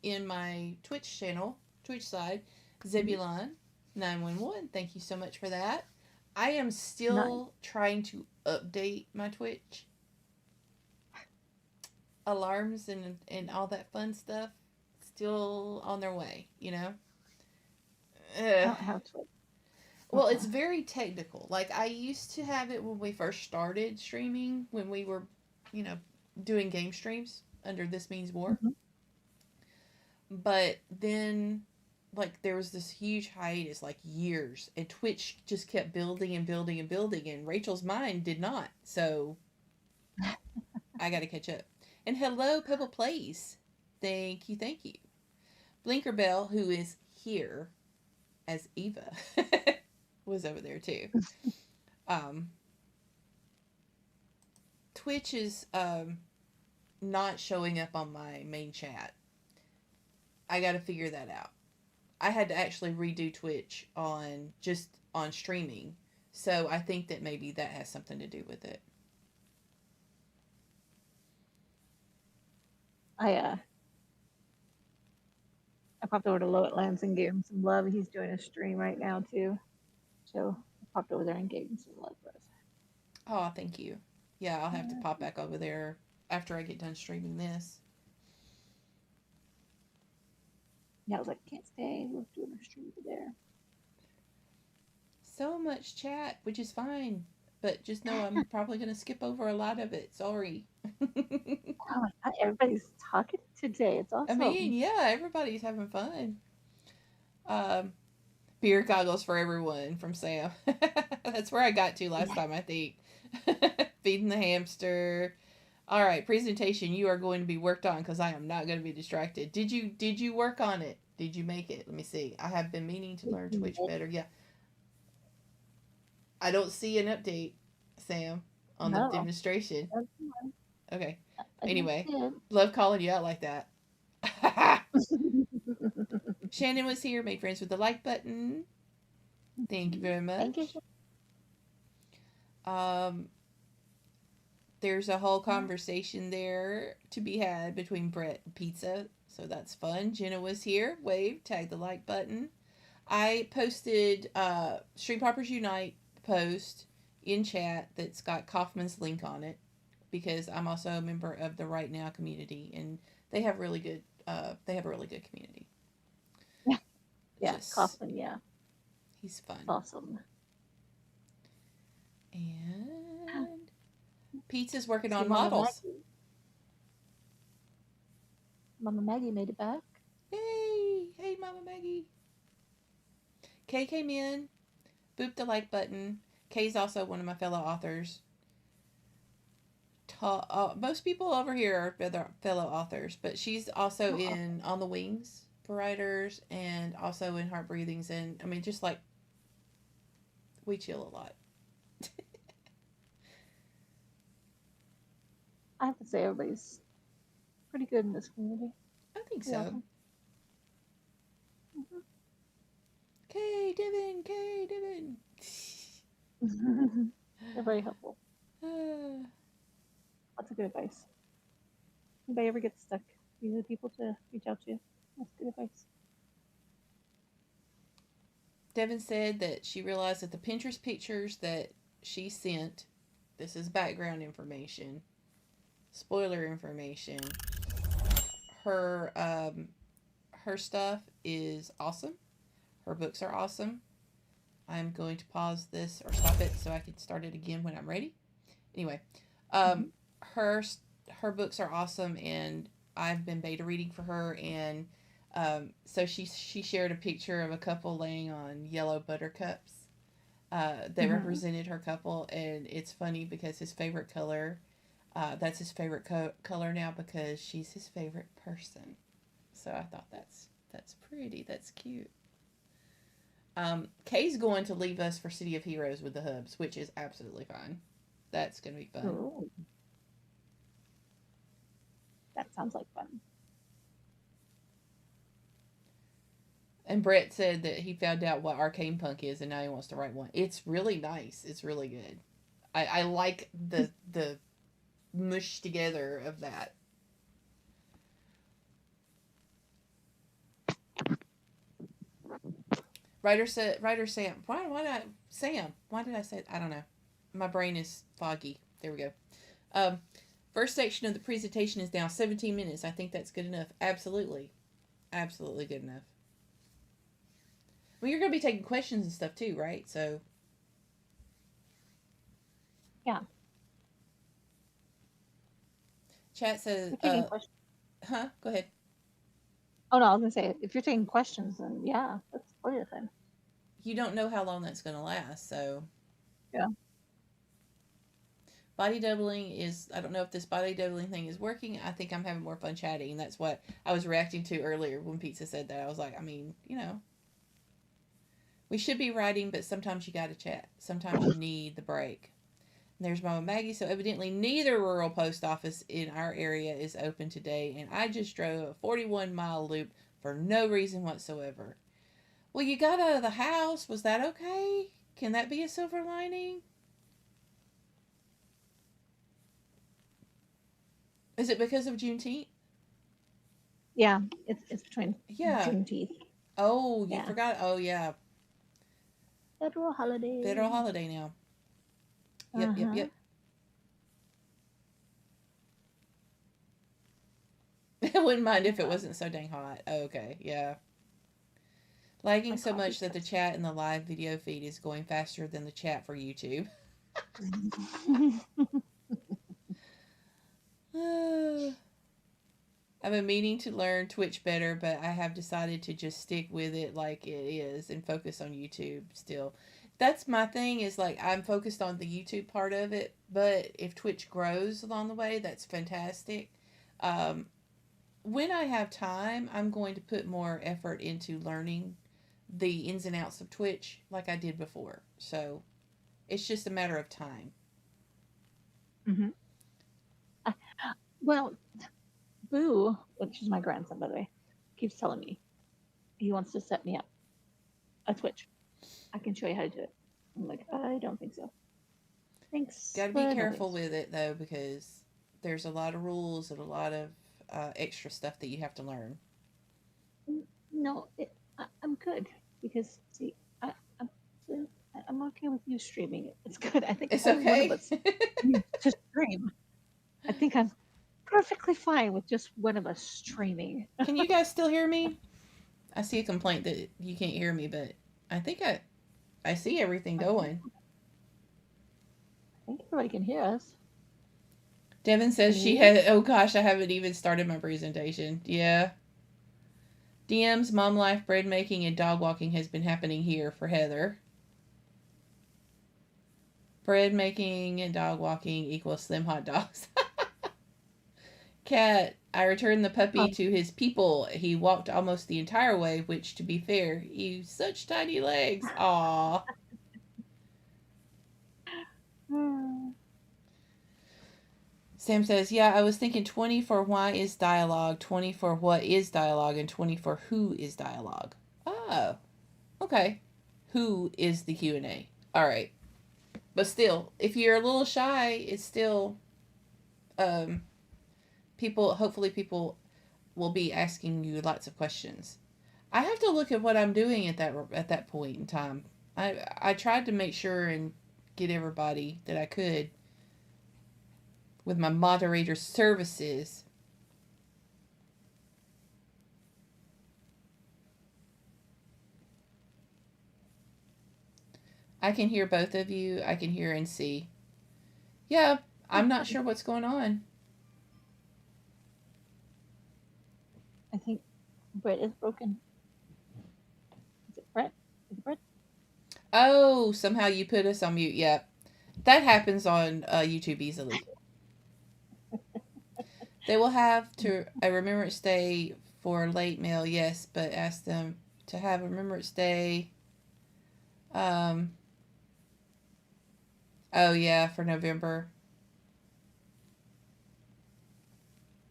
in my Twitch channel, Twitch side, Zebulon 911. Thank you so much for that. I am still trying to update my Twitch. Alarms and all that fun stuff still on their way, you know? I don't have Twitch. Well, it's very technical. Like, I used to have it when we first started streaming, when we were, you know, doing game streams under This Means War. Mm-hmm. But then, like, there was this huge hiatus, like, years, and Twitch just kept building and building and building, and Rachel's mind did not. So, I got to catch up. And hello, Pebble Plays. Thank you, thank you. Blinkerbell, who is here as Eva, was over there too. Twitch is not showing up on my main chat. I got to figure that out. I had to actually redo Twitch on streaming, so I think that maybe that has something to do with it. I popped over to Low Lands and gave him some love. He's doing a stream right now too, so I popped over there and gave him some love for us. Oh, thank you. Yeah, I'll have to pop back over there after I get done streaming this. Yeah, I was like, can't stay. We're doing a stream over there. So much chat, which is fine, but just know I'm probably going to skip over a lot of it. Sorry. Oh my God, everybody's talking today. It's awesome. I mean, yeah, everybody's having fun. Beer goggles for everyone from Sam. That's where I got to last time, I think. Feeding the hamster. All right, presentation. You are going to be worked on because I am not going to be distracted. Did you work on it? Did you make it? Let me see. I have been meaning to learn Twitch better. Yeah. I don't see an update, Sam, on the demonstration. Okay. Anyway, love calling you out like that. Shannon was here, made friends with the like button. Thank you very much. Thank you. There's a whole conversation there to be had between Brett and Pizza, so that's fun. Jenna was here, wave, tag the like button. I posted Stream Poppers Unite post in chat that's got Kaufman's link on it, because I'm also a member of the Right Now community, and they have really good a really good community. Yeah, Kaufman, yeah. He's fun. Awesome. And Pizza's working on models. Mama Maggie made it back. Hey, Mama Maggie. Kay came in, booped the like button. Kay's also one of my fellow authors. Most people over here are fellow authors, but she's also in On the Wings for writers, and also in Heart Breathings, and I mean, just like, we chill a lot. I have to say, everybody's pretty good in this community. I think so. Awesome. Mm-hmm. Kay Divin. They're very helpful. Lots of good advice. Anybody ever gets stuck, these are the people to reach out to. That's good advice. Devin said that she realized that the Pinterest pictures that she sent, this is background information, spoiler information, her stuff is awesome. Her books are awesome. I'm going to pause this or stop it so I can start it again when I'm ready. Anyway, Mhm. her her books are awesome, and I've been beta reading for her, and so she shared a picture of a couple laying on yellow buttercups that Mhm. represented her couple, and it's funny because his favorite color, that's his favorite color now because she's his favorite person. So I thought that's pretty. That's cute. Kay's going to leave us for City of Heroes with the hubs, which is absolutely fine. That's gonna be fun. Ooh, that sounds like fun. And Brett said that he found out what Arcane Punk is, and now he wants to write one. It's really nice. It's really good. I like the mush together of that. Writer Sam. Why did I Sam? Why did I say I don't know. My brain is foggy. There we go. Um, First section of the presentation is now 17 minutes. I think that's good enough. Absolutely, absolutely good enough. Well, you're gonna be taking questions and stuff too, right? So Yeah. chat says, If you're taking questions. huh? Go ahead. Oh no, I was gonna say if you're taking questions, then yeah, that's plenty of time. You don't know how long that's gonna last, so Yeah. body doubling is I don't know if this body doubling thing is working. I think I'm having more fun chatting. That's what I was reacting to earlier when Pizza said that. I was like, I mean, we should be writing, but sometimes you gotta chat. Sometimes you need the break. And there's Mama Maggie. So evidently neither rural post office in our area is open today, and I just drove a 41-mile loop for no reason whatsoever. Well, you got out of the house. Was that okay? Can that be a silver lining? Is it because of Juneteenth? Yeah, it's between Yeah. Juneteenth. Oh, you Yeah. forgot. Oh, yeah. Federal holiday. Federal holiday now. Yep, yep, Uh-huh. yep. I wouldn't mind if it wasn't so dang hot. Oh, okay, yeah. My Lagging so coffee much that the cups. chat in the live video feed is going faster than the chat for YouTube. I've been meaning to learn Twitch better, but I have decided to just stick with it like it is and focus on YouTube still. That's my thing is like I'm focused on the YouTube part of it, but if Twitch grows along the way, that's fantastic. Um, when I have time, I'm going to put more effort into learning the ins and outs of Twitch like I did before. So it's just a matter of time. hmm Well, Boo, which is my grandson, by the way, keeps telling me he wants to set me up a Twitch. I can show you how to do it. I'm like, I don't think so. Thanks, Got to be but no careful thanks. with it though because there's a lot of rules and a lot of extra stuff that you have to learn. No, I'm good because see, I'm I'm okay with you streaming it. It's good. I think It's only one of okay. us needs to stream. I think I'm perfectly fine with just one of us streaming. Can you guys still hear me? I see a complaint that you can't hear me, but I think I see everything I going. think everybody can hear us. Devin says Can she you? had. Oh gosh, I haven't even started my presentation. Yeah. DMs, mom life, bread making, and dog walking has been happening here for Heather. Bread making and dog walking equals slim hot dogs. Cat, I returned the puppy to his people. He walked almost the entire way, which, to be fair, he such tiny legs. Aw. Oh. Sam says, yeah, I was thinking 20 for why is dialogue, 20 for what is dialogue, and 20 for who is dialogue. Oh, okay. Who is the Q&A? All right. But still, if you're a little shy, it's still um hopefully people will be asking you lots of questions. I have to look at what I'm doing at that point in time. I tried to make sure and get everybody that I could with my moderator services. I can hear both of you. I can hear and see. Yeah, I'm not sure what's going on. I think Brett is broken. Is it Brett? Is it Brett? Oh, somehow you put us on mute. Yep. That happens on YouTube easily. They will have to a Remembrance Day for late mail, yes, but ask them to have a Remembrance Day. Oh yeah, for November.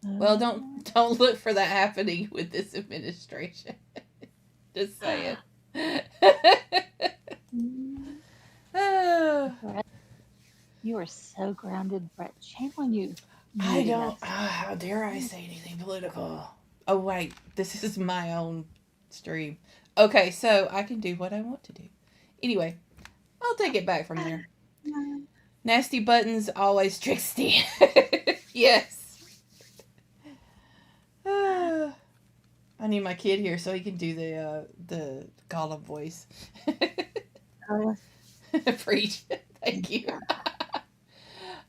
Well, don't look for that happening with this administration. Just saying. Brett, you are so grounded, Brett. Shame on you. I muting don't. us. How dare I say anything political? Oh wait, this is my own stream. Okay, so I can do what I want to do. Anyway, I'll take it back from there. Nasty buttons always tricksy. Yes. I need my kid here so he can do the Gollum voice. Preach. Thank you.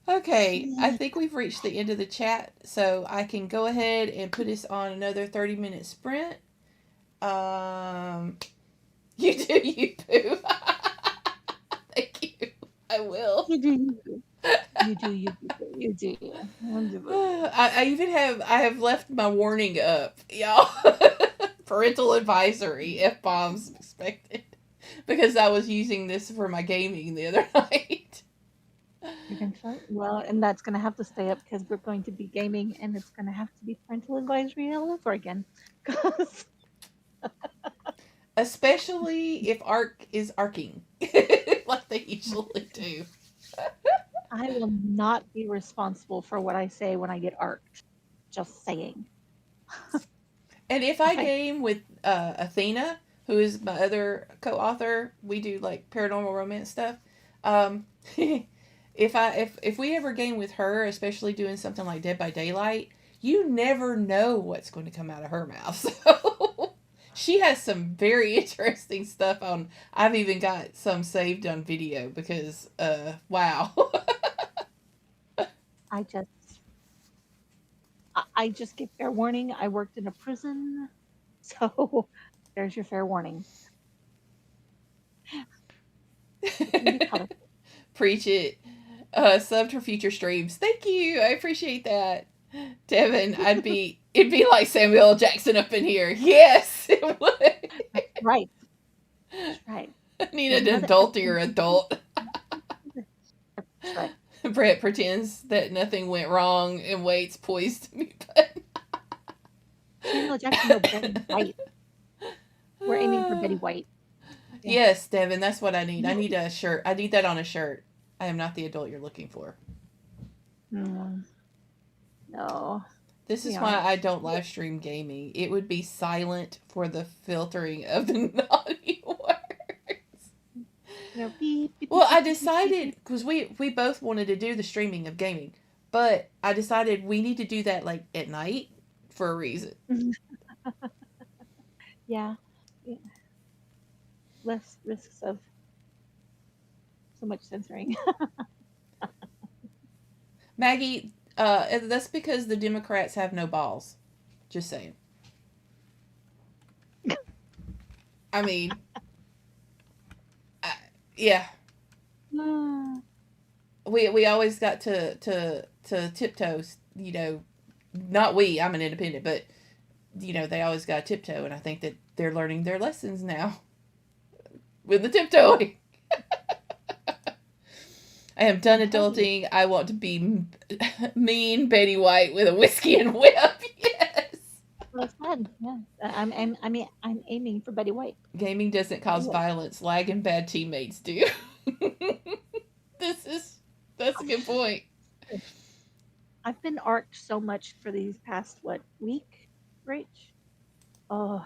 Okay, I think we've reached the end of the chat, so I can go ahead and put us on another 30-minute sprint. You do, you poo. Thank you. I will. You do. You do. You do. I even have left my warning up, y'all. Parental advisory, F-bombs expected. Because I was using this for my gaming the other night. You think so? Well, and that's going to have to stay up because we're going to be gaming and it's going to have to be parental advisory all over again. Especially if Ark is arcing. Like they usually do. I will not be responsible for what I say when I get arced. Just saying. And if I game with Athena, who is my other co-author, we do like paranormal romance stuff. If we ever game with her, especially doing something like Dead by Daylight, you never know what's going to come out of her mouth. So she has some very interesting stuff on. I've even got some saved on video because wow. I just give fair warning. I worked in a prison, so there's your fair warning. Preach it. Subbed for future streams. Thank you. I appreciate that. Devin, it'd be like Samuel L. Jackson up in here. Yes, it would. Right. Right. I need an adultier adult. Right. Brett pretends that nothing went wrong and waits poised to mute button. Samuel Jackson, no, Betty White. We're aiming for Betty White. Yeah. Yes, Devin, that's what I need. I need a shirt. I need that on a shirt. I am not the adult you're looking for. No. This is why I don't live stream gaming. It would be silent for the filtering of the naughty words. Well, I decided, because we both wanted to do the streaming of gaming, but I decided we need to do that like at night for a reason. Yeah. Less risks of so much censoring. Maggie, that's because the Democrats have no balls. Just saying. I mean, yeah. We always got to tiptoe, you know, not we, I'm an independent, but, you know, they always got to tiptoe, and I think that they're learning their lessons now with the tiptoeing. I am done adulting. I want to be mean Betty White with a whiskey and whip. Yes. Well, that's fun. Yeah. I'm aiming for Betty White. Gaming doesn't cause violence. Lag and bad teammates do. That's a good point. I've been arced so much for these past week, Rach? Oh,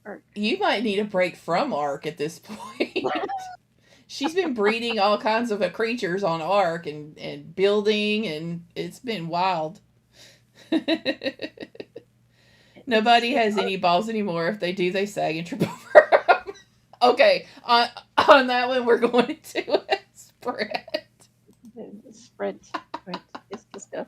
arc. You might need a break from Ark at this point. She's been breeding all kinds of creatures on Ark and building, and it's been wild. Nobody has any balls anymore. If they do, they sag and trip over them. Okay, on that one, we're going to spread. Sprint. Sprint. Let's go.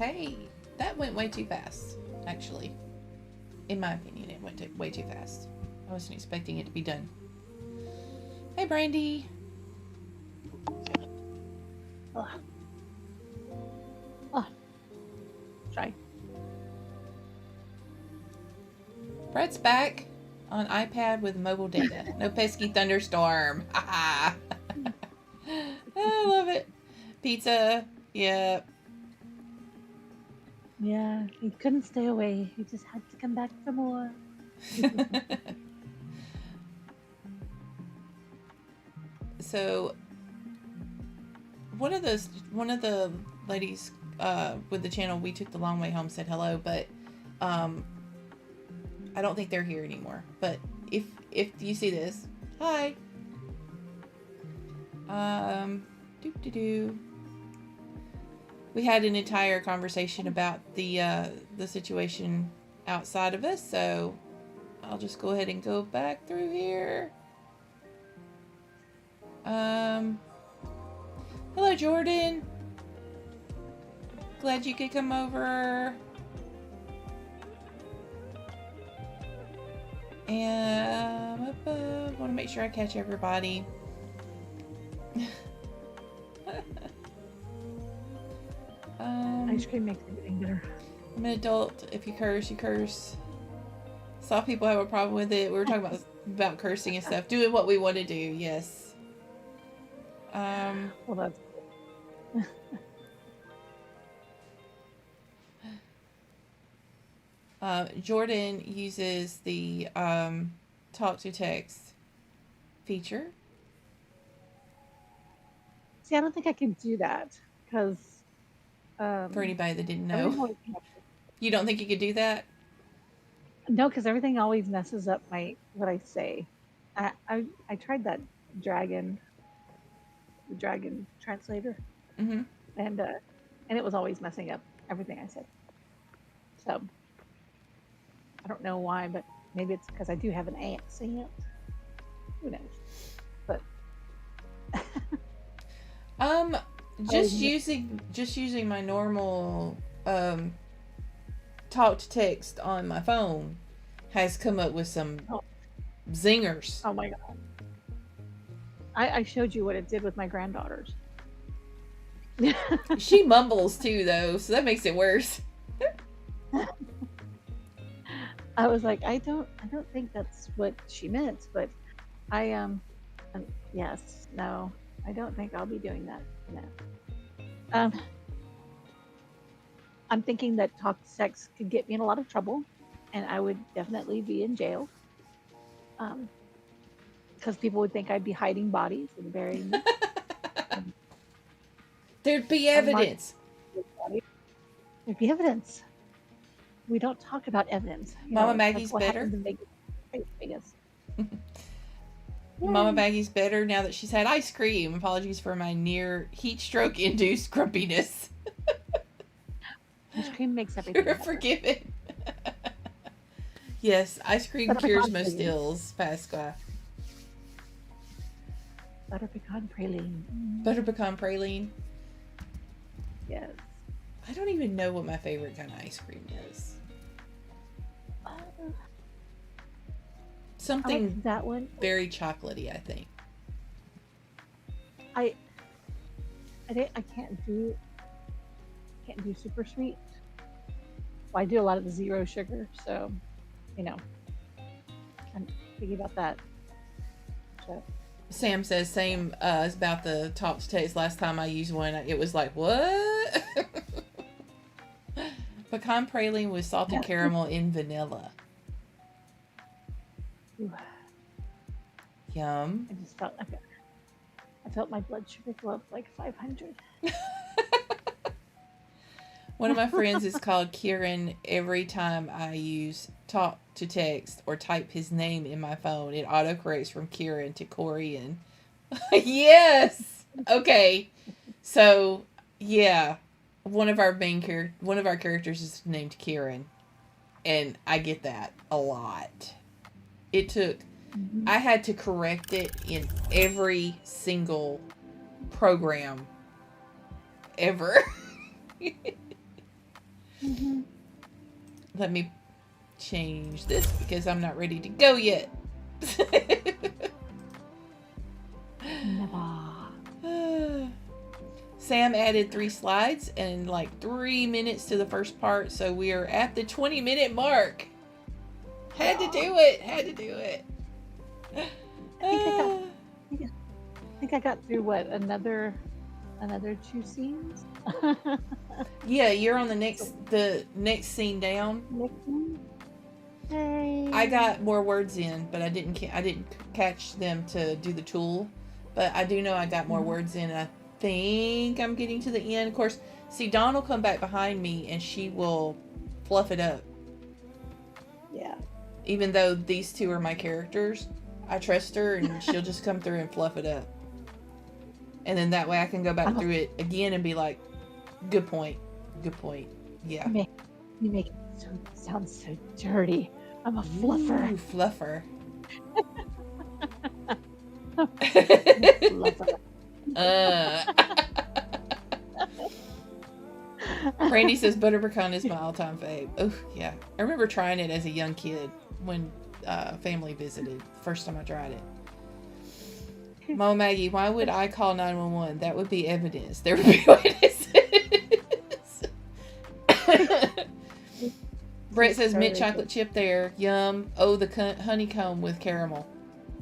Okay. That went way too fast, actually. In my opinion, it went way too fast. I wasn't expecting it to be done. Hey, Brandy. Oh. Oh. Try. Brett's back on iPad with mobile data. No pesky thunderstorm. I love it. Pizza. Yep. Yeah, he couldn't stay away. He just had to come back for more. So one of the ladies with the channel We Took the Long Way Home said hello, but I don't think they're here anymore. But if you see this, hi. We had an entire conversation about the situation outside of us, so I'll just go ahead and go back through here. Hello, Jordan. Glad you could come over. And want to make sure I catch everybody. Ice cream makes everything better. I'm an adult. If you curse, you curse. Saw people have a problem with it. We were talking about cursing and stuff. Doing what we want to do. Yes. Well, that's Jordan uses the talk to text feature. See, I don't think I can do that because For anybody that didn't know, you don't think you could do that? No, because everything always messes up what I say. I tried that the dragon translator, Mm-hmm. and it was always messing up everything I said. So I don't know why, but maybe it's because I do have an accent. Who knows? But just using my normal talk to text on my phone has come up with some zingers. Oh my god! I showed you what it did with my granddaughters. She mumbles too, though, so that makes it worse. I was like, I don't think that's what she meant, but yes, no, I don't think I'll be doing that. No. I'm thinking that talk sex could get me in a lot of trouble, and I would definitely be in jail. Because people would think I'd be hiding bodies and burying them. There'd be evidence. There'd be evidence. We don't talk about evidence. Mama Maggie's better. Vegas. Mama Maggie's better now that she's had ice cream. Apologies for my near heat stroke induced grumpiness. Ice cream makes everything You're better. forgiven. Yes, ice cream cures most ills, Pasqua. Butter pecan praline. Butter pecan praline. Yes. I don't even know what my favorite kind of ice cream is. Something I like that one. very chocolatey, I think. I can't do super sweet. Well, I do a lot of the zero sugar, so I'm thinking about that. So Sam says same as about the talk to text. Last time I used one, it was like, what? Pecan praline with salted caramel in vanilla. Ooh. Yum. I felt my blood sugar go up like 500. One of my friends is called Kieran. Every time I use talk to text or type his name in my phone, it autocorrects from Kieran to Corian. Yes. Okay. So yeah, one of our characters is named Kieran, and I get that a lot. It took. I had to correct it in every single program ever. Mhm. Let me change this because I'm not ready to go yet. Never. Sam added 3 slides and like 3 minutes to the first part, so we are at the 20-minute mark. Had to do it. I think I got through what, another 2 scenes. Yeah, you're on the next scene down. Next one. Hey. I got more words in, but I didn't catch them to do the tool. But I do know I got more words in. And I think I'm getting to the end. Of course, see, Dawn will come back behind me and she will fluff it up. Yeah. Even though these two are my characters, I trust her and she'll just come through and fluff it up. And then that way I can go back through it again and be like, good point. Yeah. You make it sound so dirty. I'm a fluffer. Ooh, fluffer. Fluffer. Brandy says butter pecan is my all-time fave. Oh yeah, I remember trying it as a young kid when family visited. The first time I tried it. Mama Maggie, why would I call 911? That would be evidence. There would be witnesses. Brett says mint chocolate chip there. Yum. Oh, the honeycomb with caramel.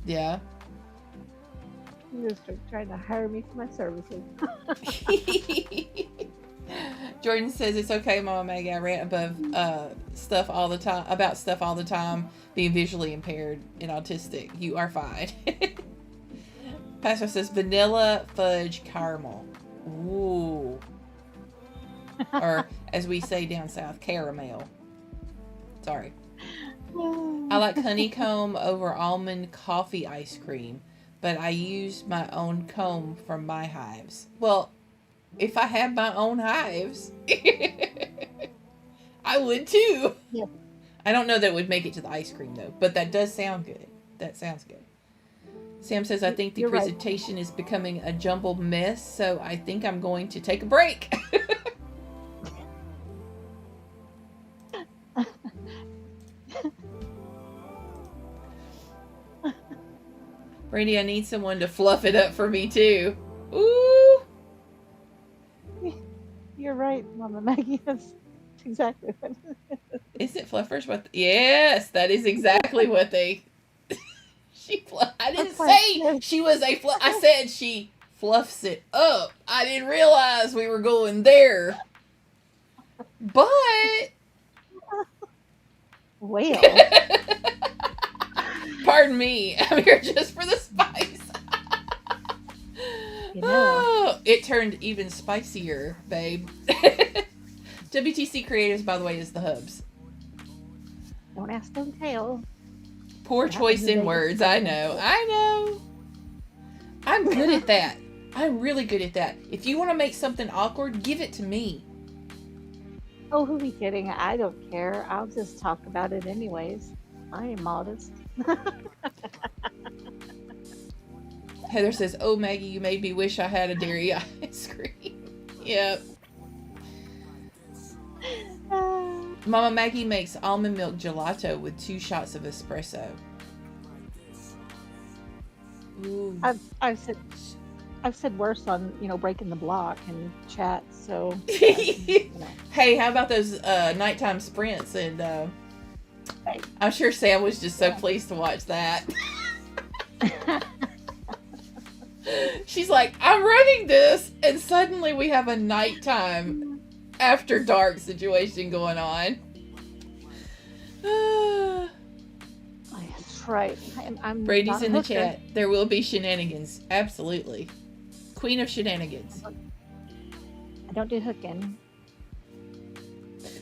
Yeah. You're just trying to hire me for my services. Jordan says it's okay, Mama Maggie. I rant about stuff all the time, being visually impaired and autistic. You are fine. Pastor says vanilla fudge caramel. Ooh. Or as we say down south, caramel. Sorry. I like honeycomb over almond coffee ice cream, but I use my own comb from my hives. Well, if I had my own hives, I would too. Yeah. I don't know that it would make it to the ice cream though, but that does sound good. That sounds good. Sam says, I think the You're right. presentation is becoming a jumbled mess, so I think I'm going to take a break. Brandy, I need someone to fluff it up for me too. Ooh. You're right, Mama Maggie. That's exactly what it is. Is it fluffers? Yes, that is exactly what they... I didn't say she was a fluff. I said she fluffs it up. I didn't realize we were going there. But... Well. Pardon me. I'm here just for the spice. You know. Oh, it turned even spicier, babe. WTC Creatives, by the way, is the hubs. Don't ask, don't tell. Poor choice in words. I know. I'm good at that. I'm really good at that. If you want to make something awkward, give it to me. Oh, who are we kidding? I don't care. I'll just talk about it anyways. I am modest. Heather says, oh, Maggie, you made me wish I had a dairy ice cream. Yep. Mama Maggie makes almond milk gelato with 2 shots of espresso. Ooh. I've said worse on, breaking the block and chat, so Hey, how about those nighttime sprints? And I'm sure Sam was just so pleased to watch that. She's like, I'm running this, and suddenly we have a nighttime after dark situation going on. That's right. I'm Brady's not a in the hooker. chat. There will be shenanigans. Absolutely. Queen of shenanigans. I don't do hooking.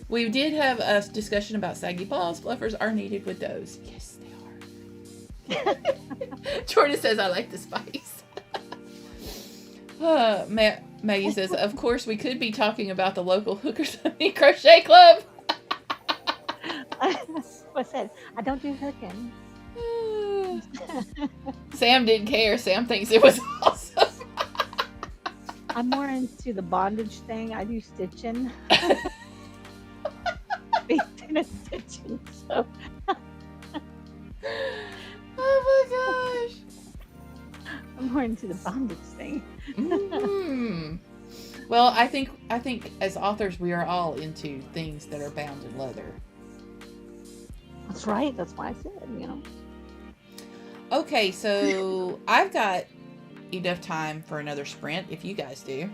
We did have a discussion about saggy balls. Fluffers are needed with those. Yes, they are. Jordan says, I like the spice. Maggie says, of course, we could be talking about the local Hookers Honey Crochet Club. I said, I don't do hooking. Sam didn't care. Sam thinks it was awesome. I'm more into the bondage thing. I do stitching. and stitching. So Oh my gosh. I'm more into the bondage thing. Mm. Well, I think as authors we are all into things that are bound in leather. That's right. That's why I said, Okay, so I've got enough time for another sprint if you guys do.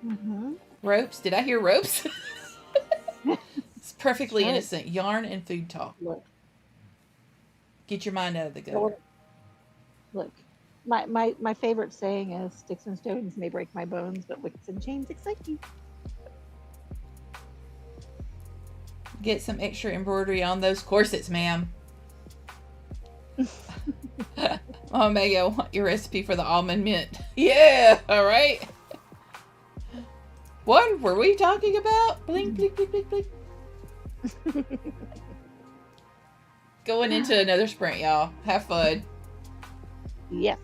Mm-hmm. Ropes? Did I hear ropes? It's perfectly That's right. innocent. Yarn and food talk. Look, Get your mind out of the so gutter. look. My favorite saying is, "Sticks and stones may break my bones, but wicks and chains excite me." Get some extra embroidery on those corsets, ma'am. Oh, Maggie, I want your recipe for the almond mint. Yeah, all right. What were we talking about? Blink, blink, blink, blink, blink. Going into another sprint, y'all. Have fun. Yes.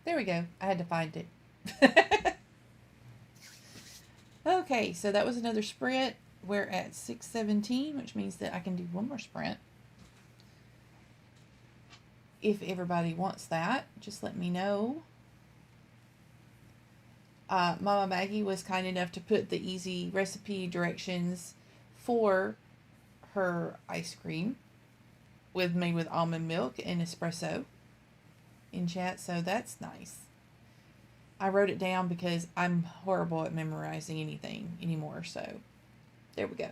There we go. I had to find it. Okay, so that was another sprint. We're at 6:17, which means that I can do one more sprint. If everybody wants that, just let me know. Mama Maggie was kind enough to put the easy recipe directions for her ice cream made with almond milk and espresso in chat, so that's nice. I wrote it down because I'm horrible at memorizing anything anymore, so there we go.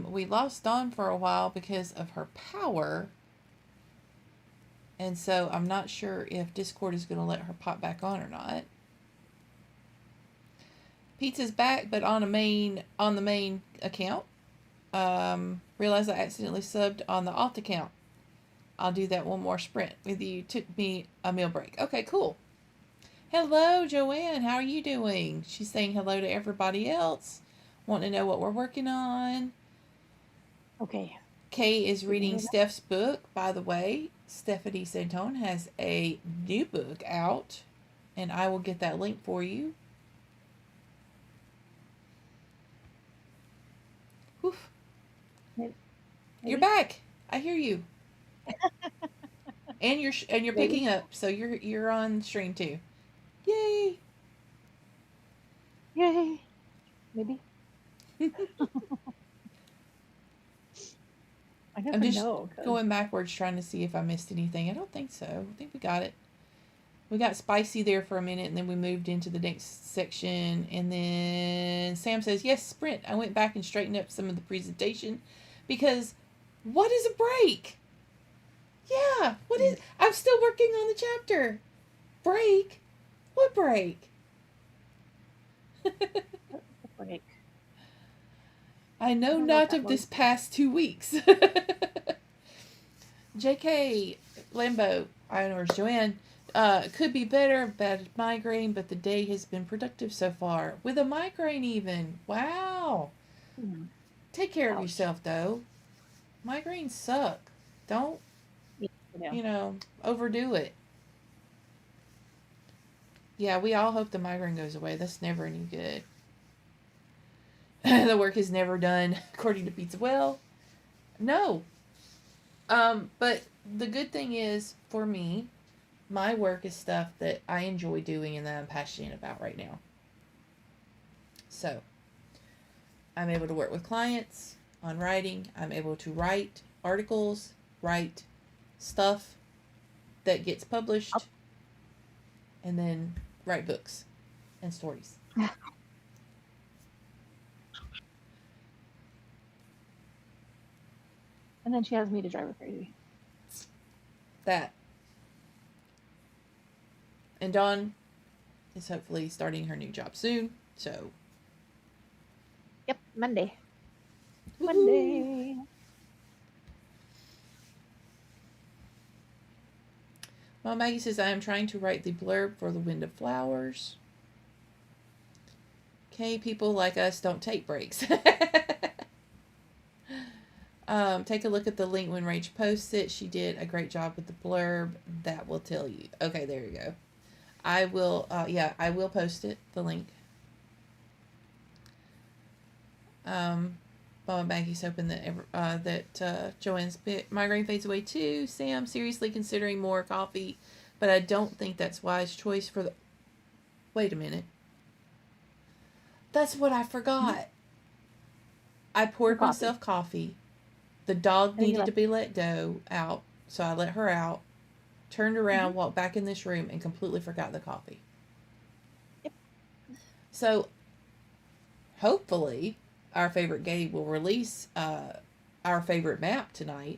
We lost Dawn for a while because of her power, and so I'm not sure if Discord is going to let her pop back on or not. Pizza's back, but on the main account. Realized I accidentally subbed on the alt account. I'll do that one more sprint with you. Took me a meal break. Okay, cool. Hello, Joanne. How are you doing? She's saying hello to everybody else. Wanting to know what we're working on. Okay. Kay is reading Steph's book, by the way. Stephanie Santone has a new book out, and I will get that link for you. Oof. Maybe. You're back. I hear you. and you're picking up, so you're on stream too. Yay! Yay! Maybe. I never I'm just know. going backwards trying to see if I missed anything. I don't think so. I think we got it. We got spicy there for a minute, and then we moved into the next section. And then Sam says, yes, sprint. I went back and straightened up some of the presentation because what is a break? Yeah, what is... I'm still working on the chapter. Break? What break? Break. I know not of this past 2 weeks. JK Lambo, or Joanne, could be better, bad migraine, but the day has been productive so far. With a migraine even. Wow. Take care of yourself, though. Migraines suck. Don't, overdo it. Yeah, we all hope the migraine goes away. That's never any good. The work is never done, according to Pizza. Well, no. But the good thing is, for me, my work is stuff that I enjoy doing and that I'm passionate about right now. So, I'm able to work with clients on writing. I'm able to write articles, write stuff that gets published, and then write books and stories. And then she has me to drive her crazy. That. And Dawn is hopefully starting her new job soon, so. Yep, Monday. Woo-hoo. Monday. Well, Maggie says, I am trying to write the blurb for The Wind of Flowers. Okay, people like us don't take breaks. Take a look at the link when Rach posts it. She did a great job with the blurb. That will tell you. Okay, there you go. I will, I will post it, the link. Mama Maggie's hoping that Joanne's migraine fades away too. Sam, seriously considering more coffee, but I don't think that's wise choice for the... Wait a minute. That's what I forgot. I poured myself coffee. The dog needed to be let go out, so I let her out, turned around, walked back in this room, and completely forgot the coffee. Yep. So, hopefully, our favorite Gabe will release our favorite map tonight.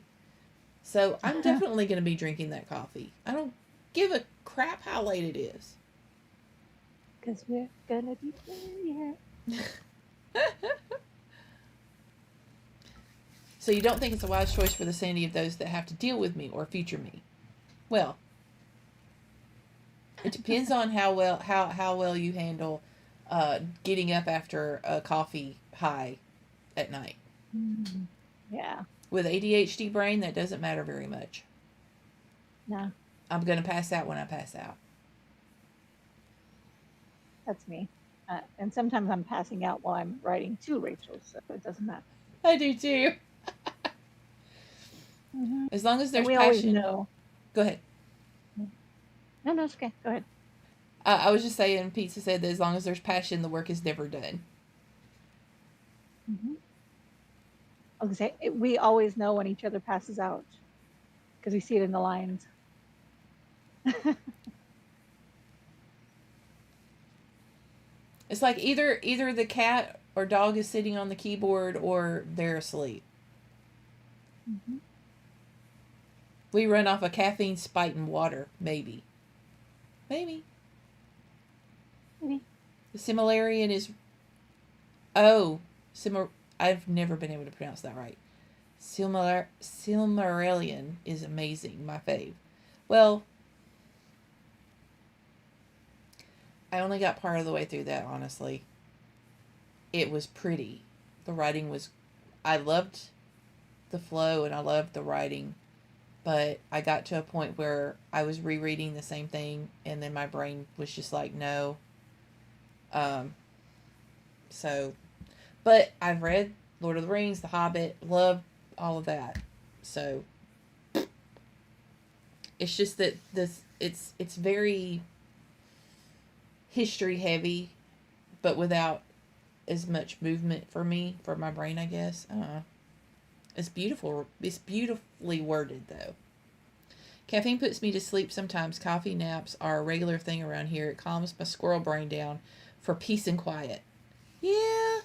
So, I'm definitely going to be drinking that coffee. I don't give a crap how late it is. Because we're going to be there. So you don't think it's a wise choice for the sanity of those that have to deal with me or future me? Well, it depends on how well you handle getting up after a coffee high at night. Yeah. With ADHD brain, that doesn't matter very much. No, I'm going to pass out when I pass out. that's me. And sometimes I'm passing out while I'm writing to Rachel, so it doesn't matter. I do too. Mm-hmm. As long as And there's we always passion. know. Go ahead. No, it's okay. Go ahead. I was just saying, Pizza said that as long as there's passion, the work is never done. Mm-hmm. Okay, we always know when each other passes out because we see it in the lines. It's like either the cat or dog is sitting on the keyboard or they're asleep. Mm-hmm. We run off a caffeine spike in water, maybe. Maybe. Maybe. The Similarian is... I've never been able to pronounce that right. Silmarillion is amazing, my fave. Well, I only got part of the way through that, honestly. It was pretty. The writing was... I loved the flow and I loved the writing, but I got to a point where I was rereading the same thing and then my brain was just like, no. So, but I've read Lord of the Rings, The Hobbit, love all of that. So, it's just that it's very history heavy, but without as much movement for me, for my brain, I guess. I don't know. It's beautiful. It's beautifully worded, though. Caffeine puts me to sleep sometimes. Coffee naps are a regular thing around here. It calms my squirrel brain down for peace and quiet. Yeah,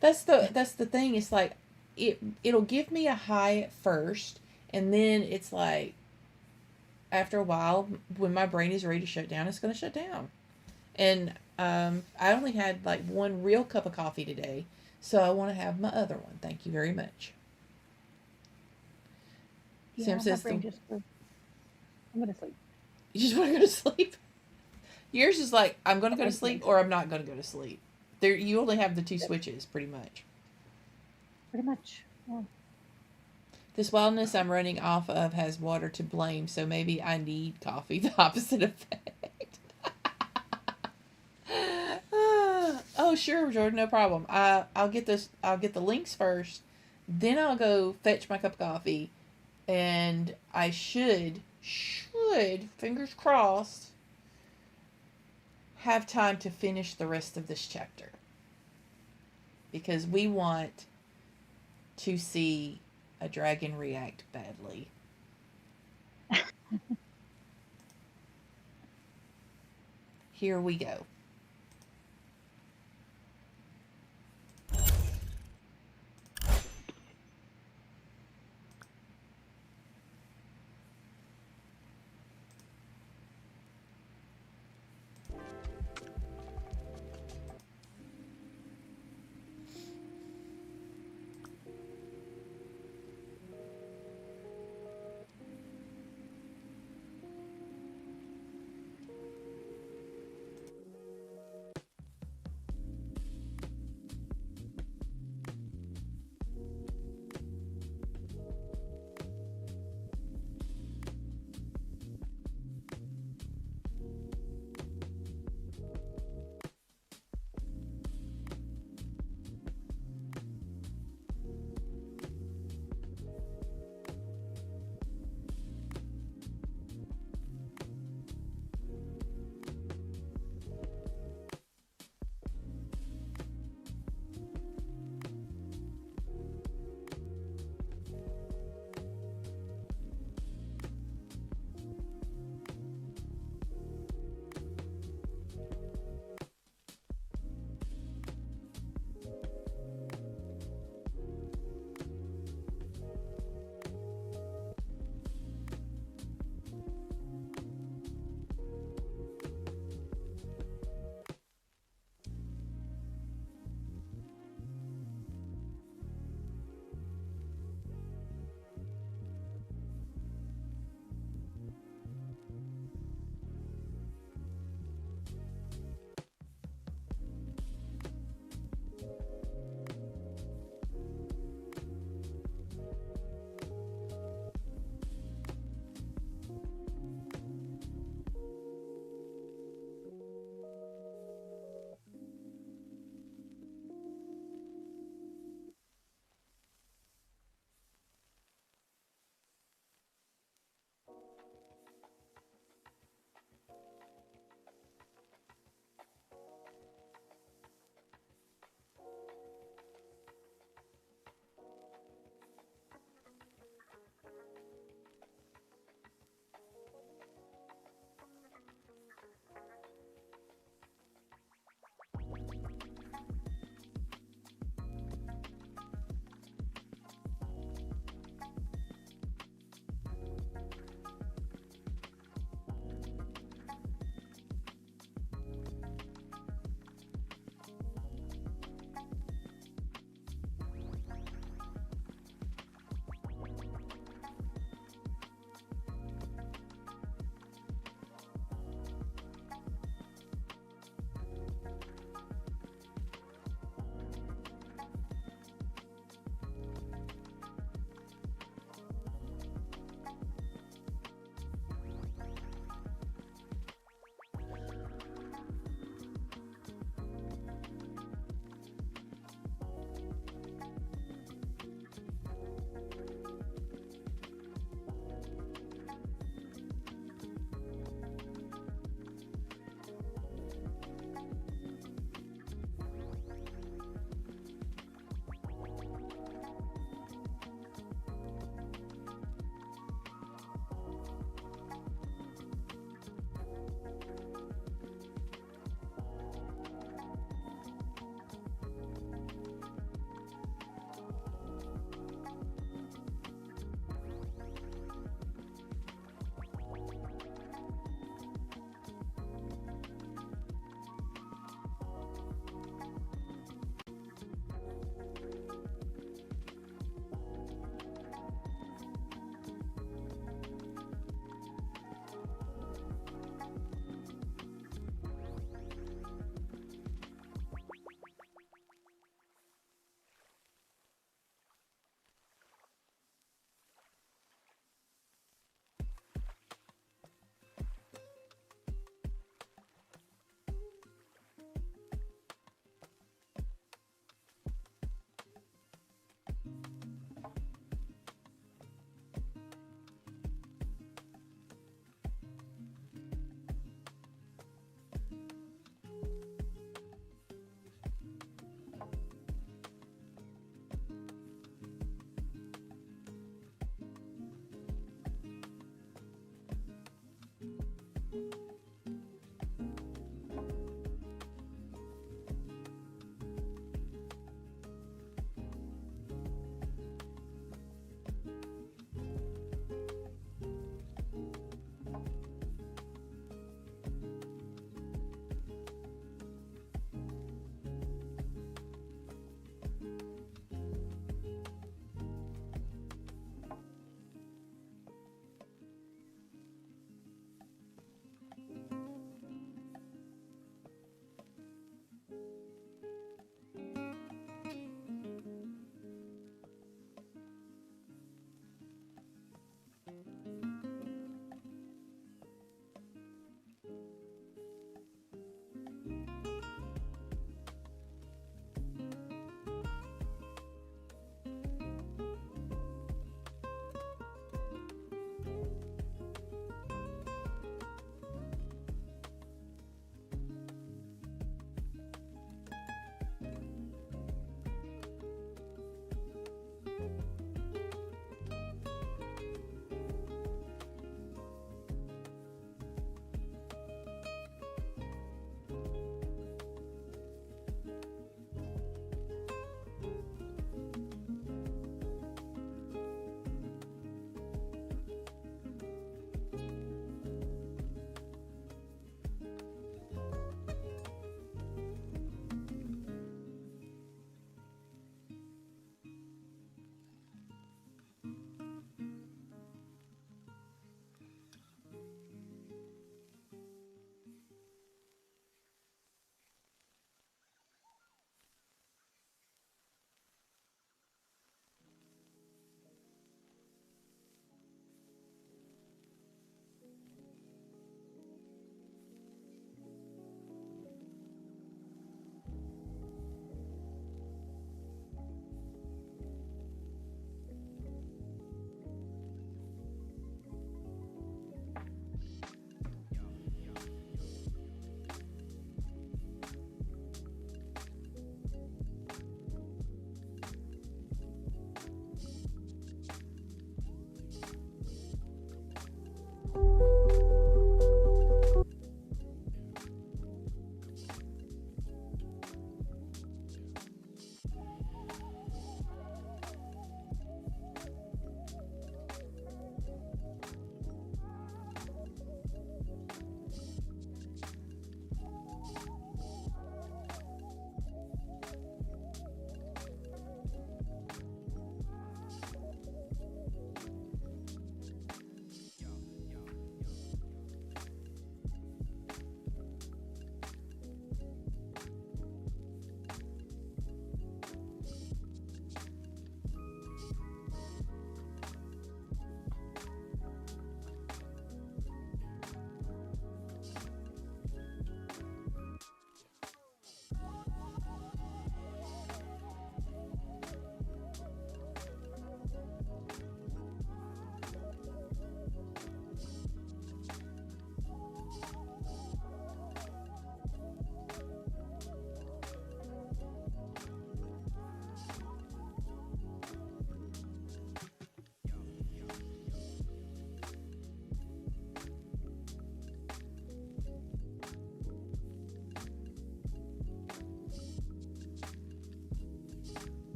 that's the thing. It's like it'll give me a high at first, and then it's like after a while, when my brain is ready to shut down, it's going to shut down. And I only had like one real cup of coffee today, so I want to have my other one. Thank you very much. Yeah, Sam my says brain just goes, I'm gonna sleep. you just want to go to sleep. Yours is like, I'm going to go to That's sleep nice. or I'm not going to go to sleep. There, you only have the two switches, pretty much. Pretty much. Yeah. This wildness I'm running off of has water to blame, so maybe I need coffee. The opposite effect. Oh, sure, Jordan, no problem. I'll get this. I'll get the links first, then I'll go fetch my cup of coffee, and I should, fingers crossed, have time to finish the rest of this chapter. Because we want to see a dragon react badly. Here we go.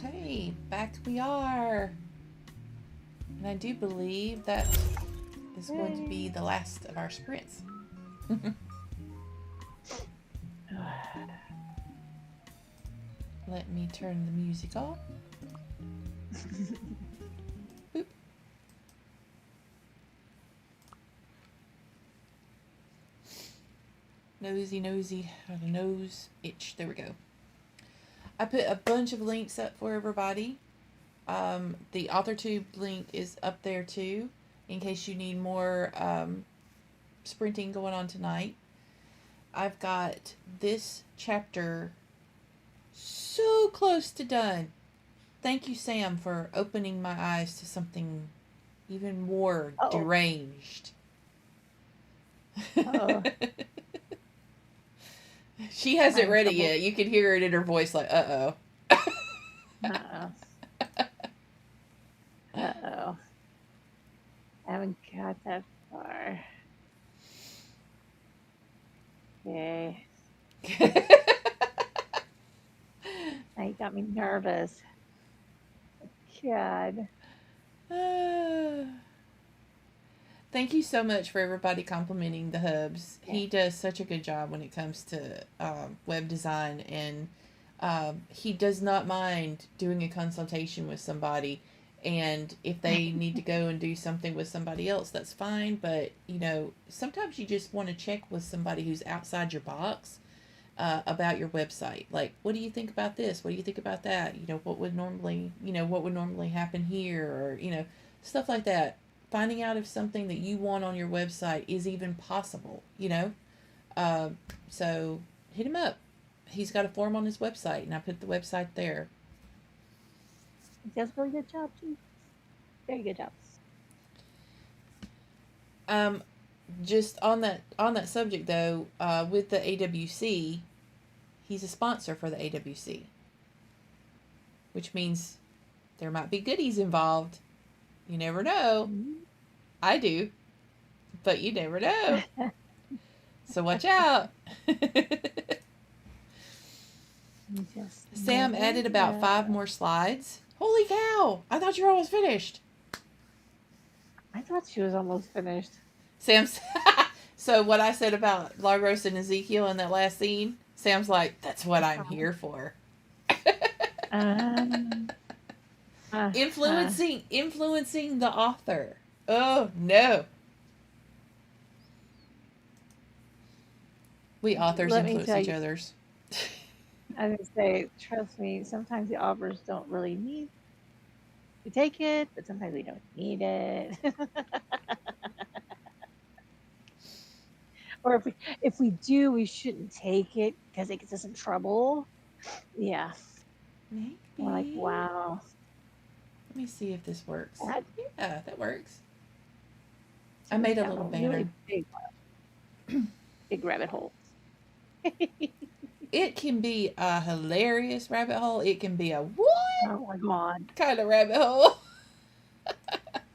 Okay, back we are. And I do believe that is going to be the last of our sprints. Let me turn the music off. Boop. Nosy, or the nose itch. There we go. I put a bunch of links up for everybody. The Authortube link is up there too, in case you need more sprinting going on tonight. I've got this chapter so close to done. Thank you, Sam, for opening my eyes to something even more deranged. She hasn't read it yet. You can hear it in her voice like, uh-oh. Uh-oh. Uh-oh. I haven't got that far. Okay. Now you got me nervous. God. Thank you so much for everybody complimenting the hubs. Yeah. He does such a good job when it comes to web design, and he does not mind doing a consultation with somebody. And if they need to go and do something with somebody else, that's fine. But, you know, sometimes you just want to check with somebody who's outside your box about your website. Like, what do you think about this? What do you think about that? You know, what would normally happen here? Or, you know, stuff like that. Finding out if something that you want on your website is even possible, you know? So hit him up. He's got a form on his website, and I put the website there. He does a really good job, too. Very good job. Just on that subject, though, with the AWC, he's a sponsor for the AWC, which means there might be goodies involved. You never know. Mm-hmm. I do, but you never know. So watch out. Sam added about 5 more slides. Holy cow! I thought you were almost finished. I thought she was almost finished. Sam's. So what I said about Lagros and Ezekiel in that last scene, Sam's like, that's what I'm here for. Influencing the author. Oh no. We authors influence each other's. I was going to say, trust me, sometimes the authors don't really need to take it, but sometimes we don't need it. Or if we do, we shouldn't take it because it gets us in trouble. Yeah. Maybe. We're like, wow. Let me see if this works. Yeah, that works. I made a little banner. Really big rabbit hole. It can be a hilarious rabbit hole. It can be a what? Oh my god. Kind of rabbit hole.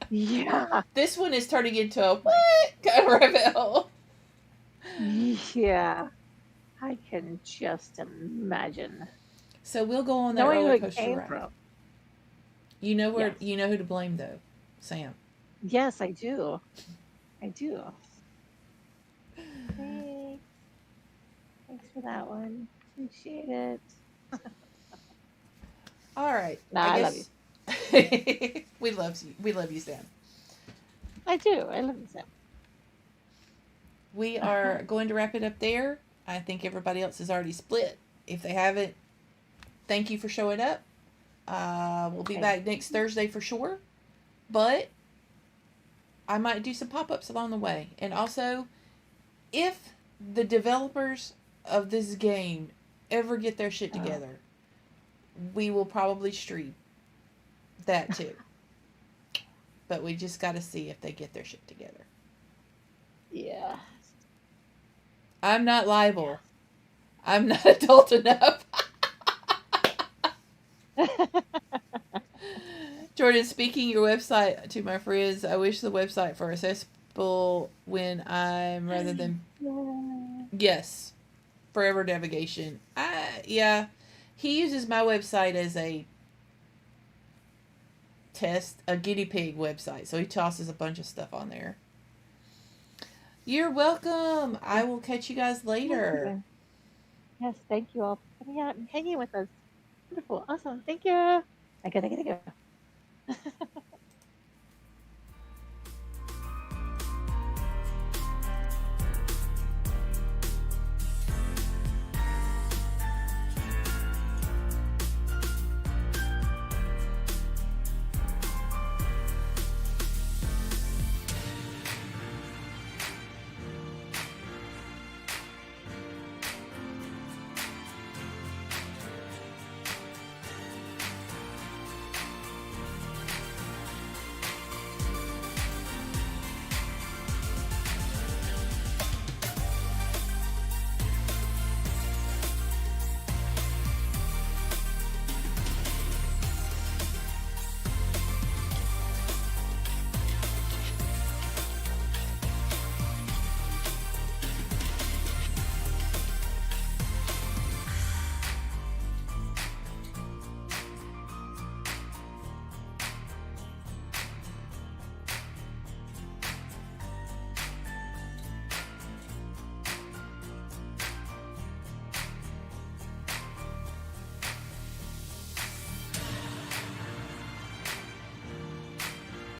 Yeah. This one is turning into a what kind of rabbit hole. Yeah. I can just imagine. So we'll go on that roller coaster ride. From. You know where? Yes. You know who to blame, though, Sam. Yes, I do. I do. Thanks. Thanks for that one. Appreciate it. All right. I love you. We love you. We love you, Sam. I do. I love you, Sam. We are going to wrap it up there. I think everybody else has already split. If they haven't, thank you for showing up. We'll be back next Thursday for sure. But I might do some pop-ups along the way. And also, if the developers of this game ever get their shit together, we will probably stream that too. But we just got to see if they get their shit together. Yeah. I'm not liable. I'm not adult enough. Jordan, speaking your website to my friends, I wish the website for accessible when I'm rather than yes, forever navigation. Yeah, he uses my website as a test a guinea pig website. So he tosses a bunch of stuff on there. You're welcome. I will catch you guys later. Yes, thank you all for coming out and hanging with us. Wonderful. Awesome. Thank you. I gotta go.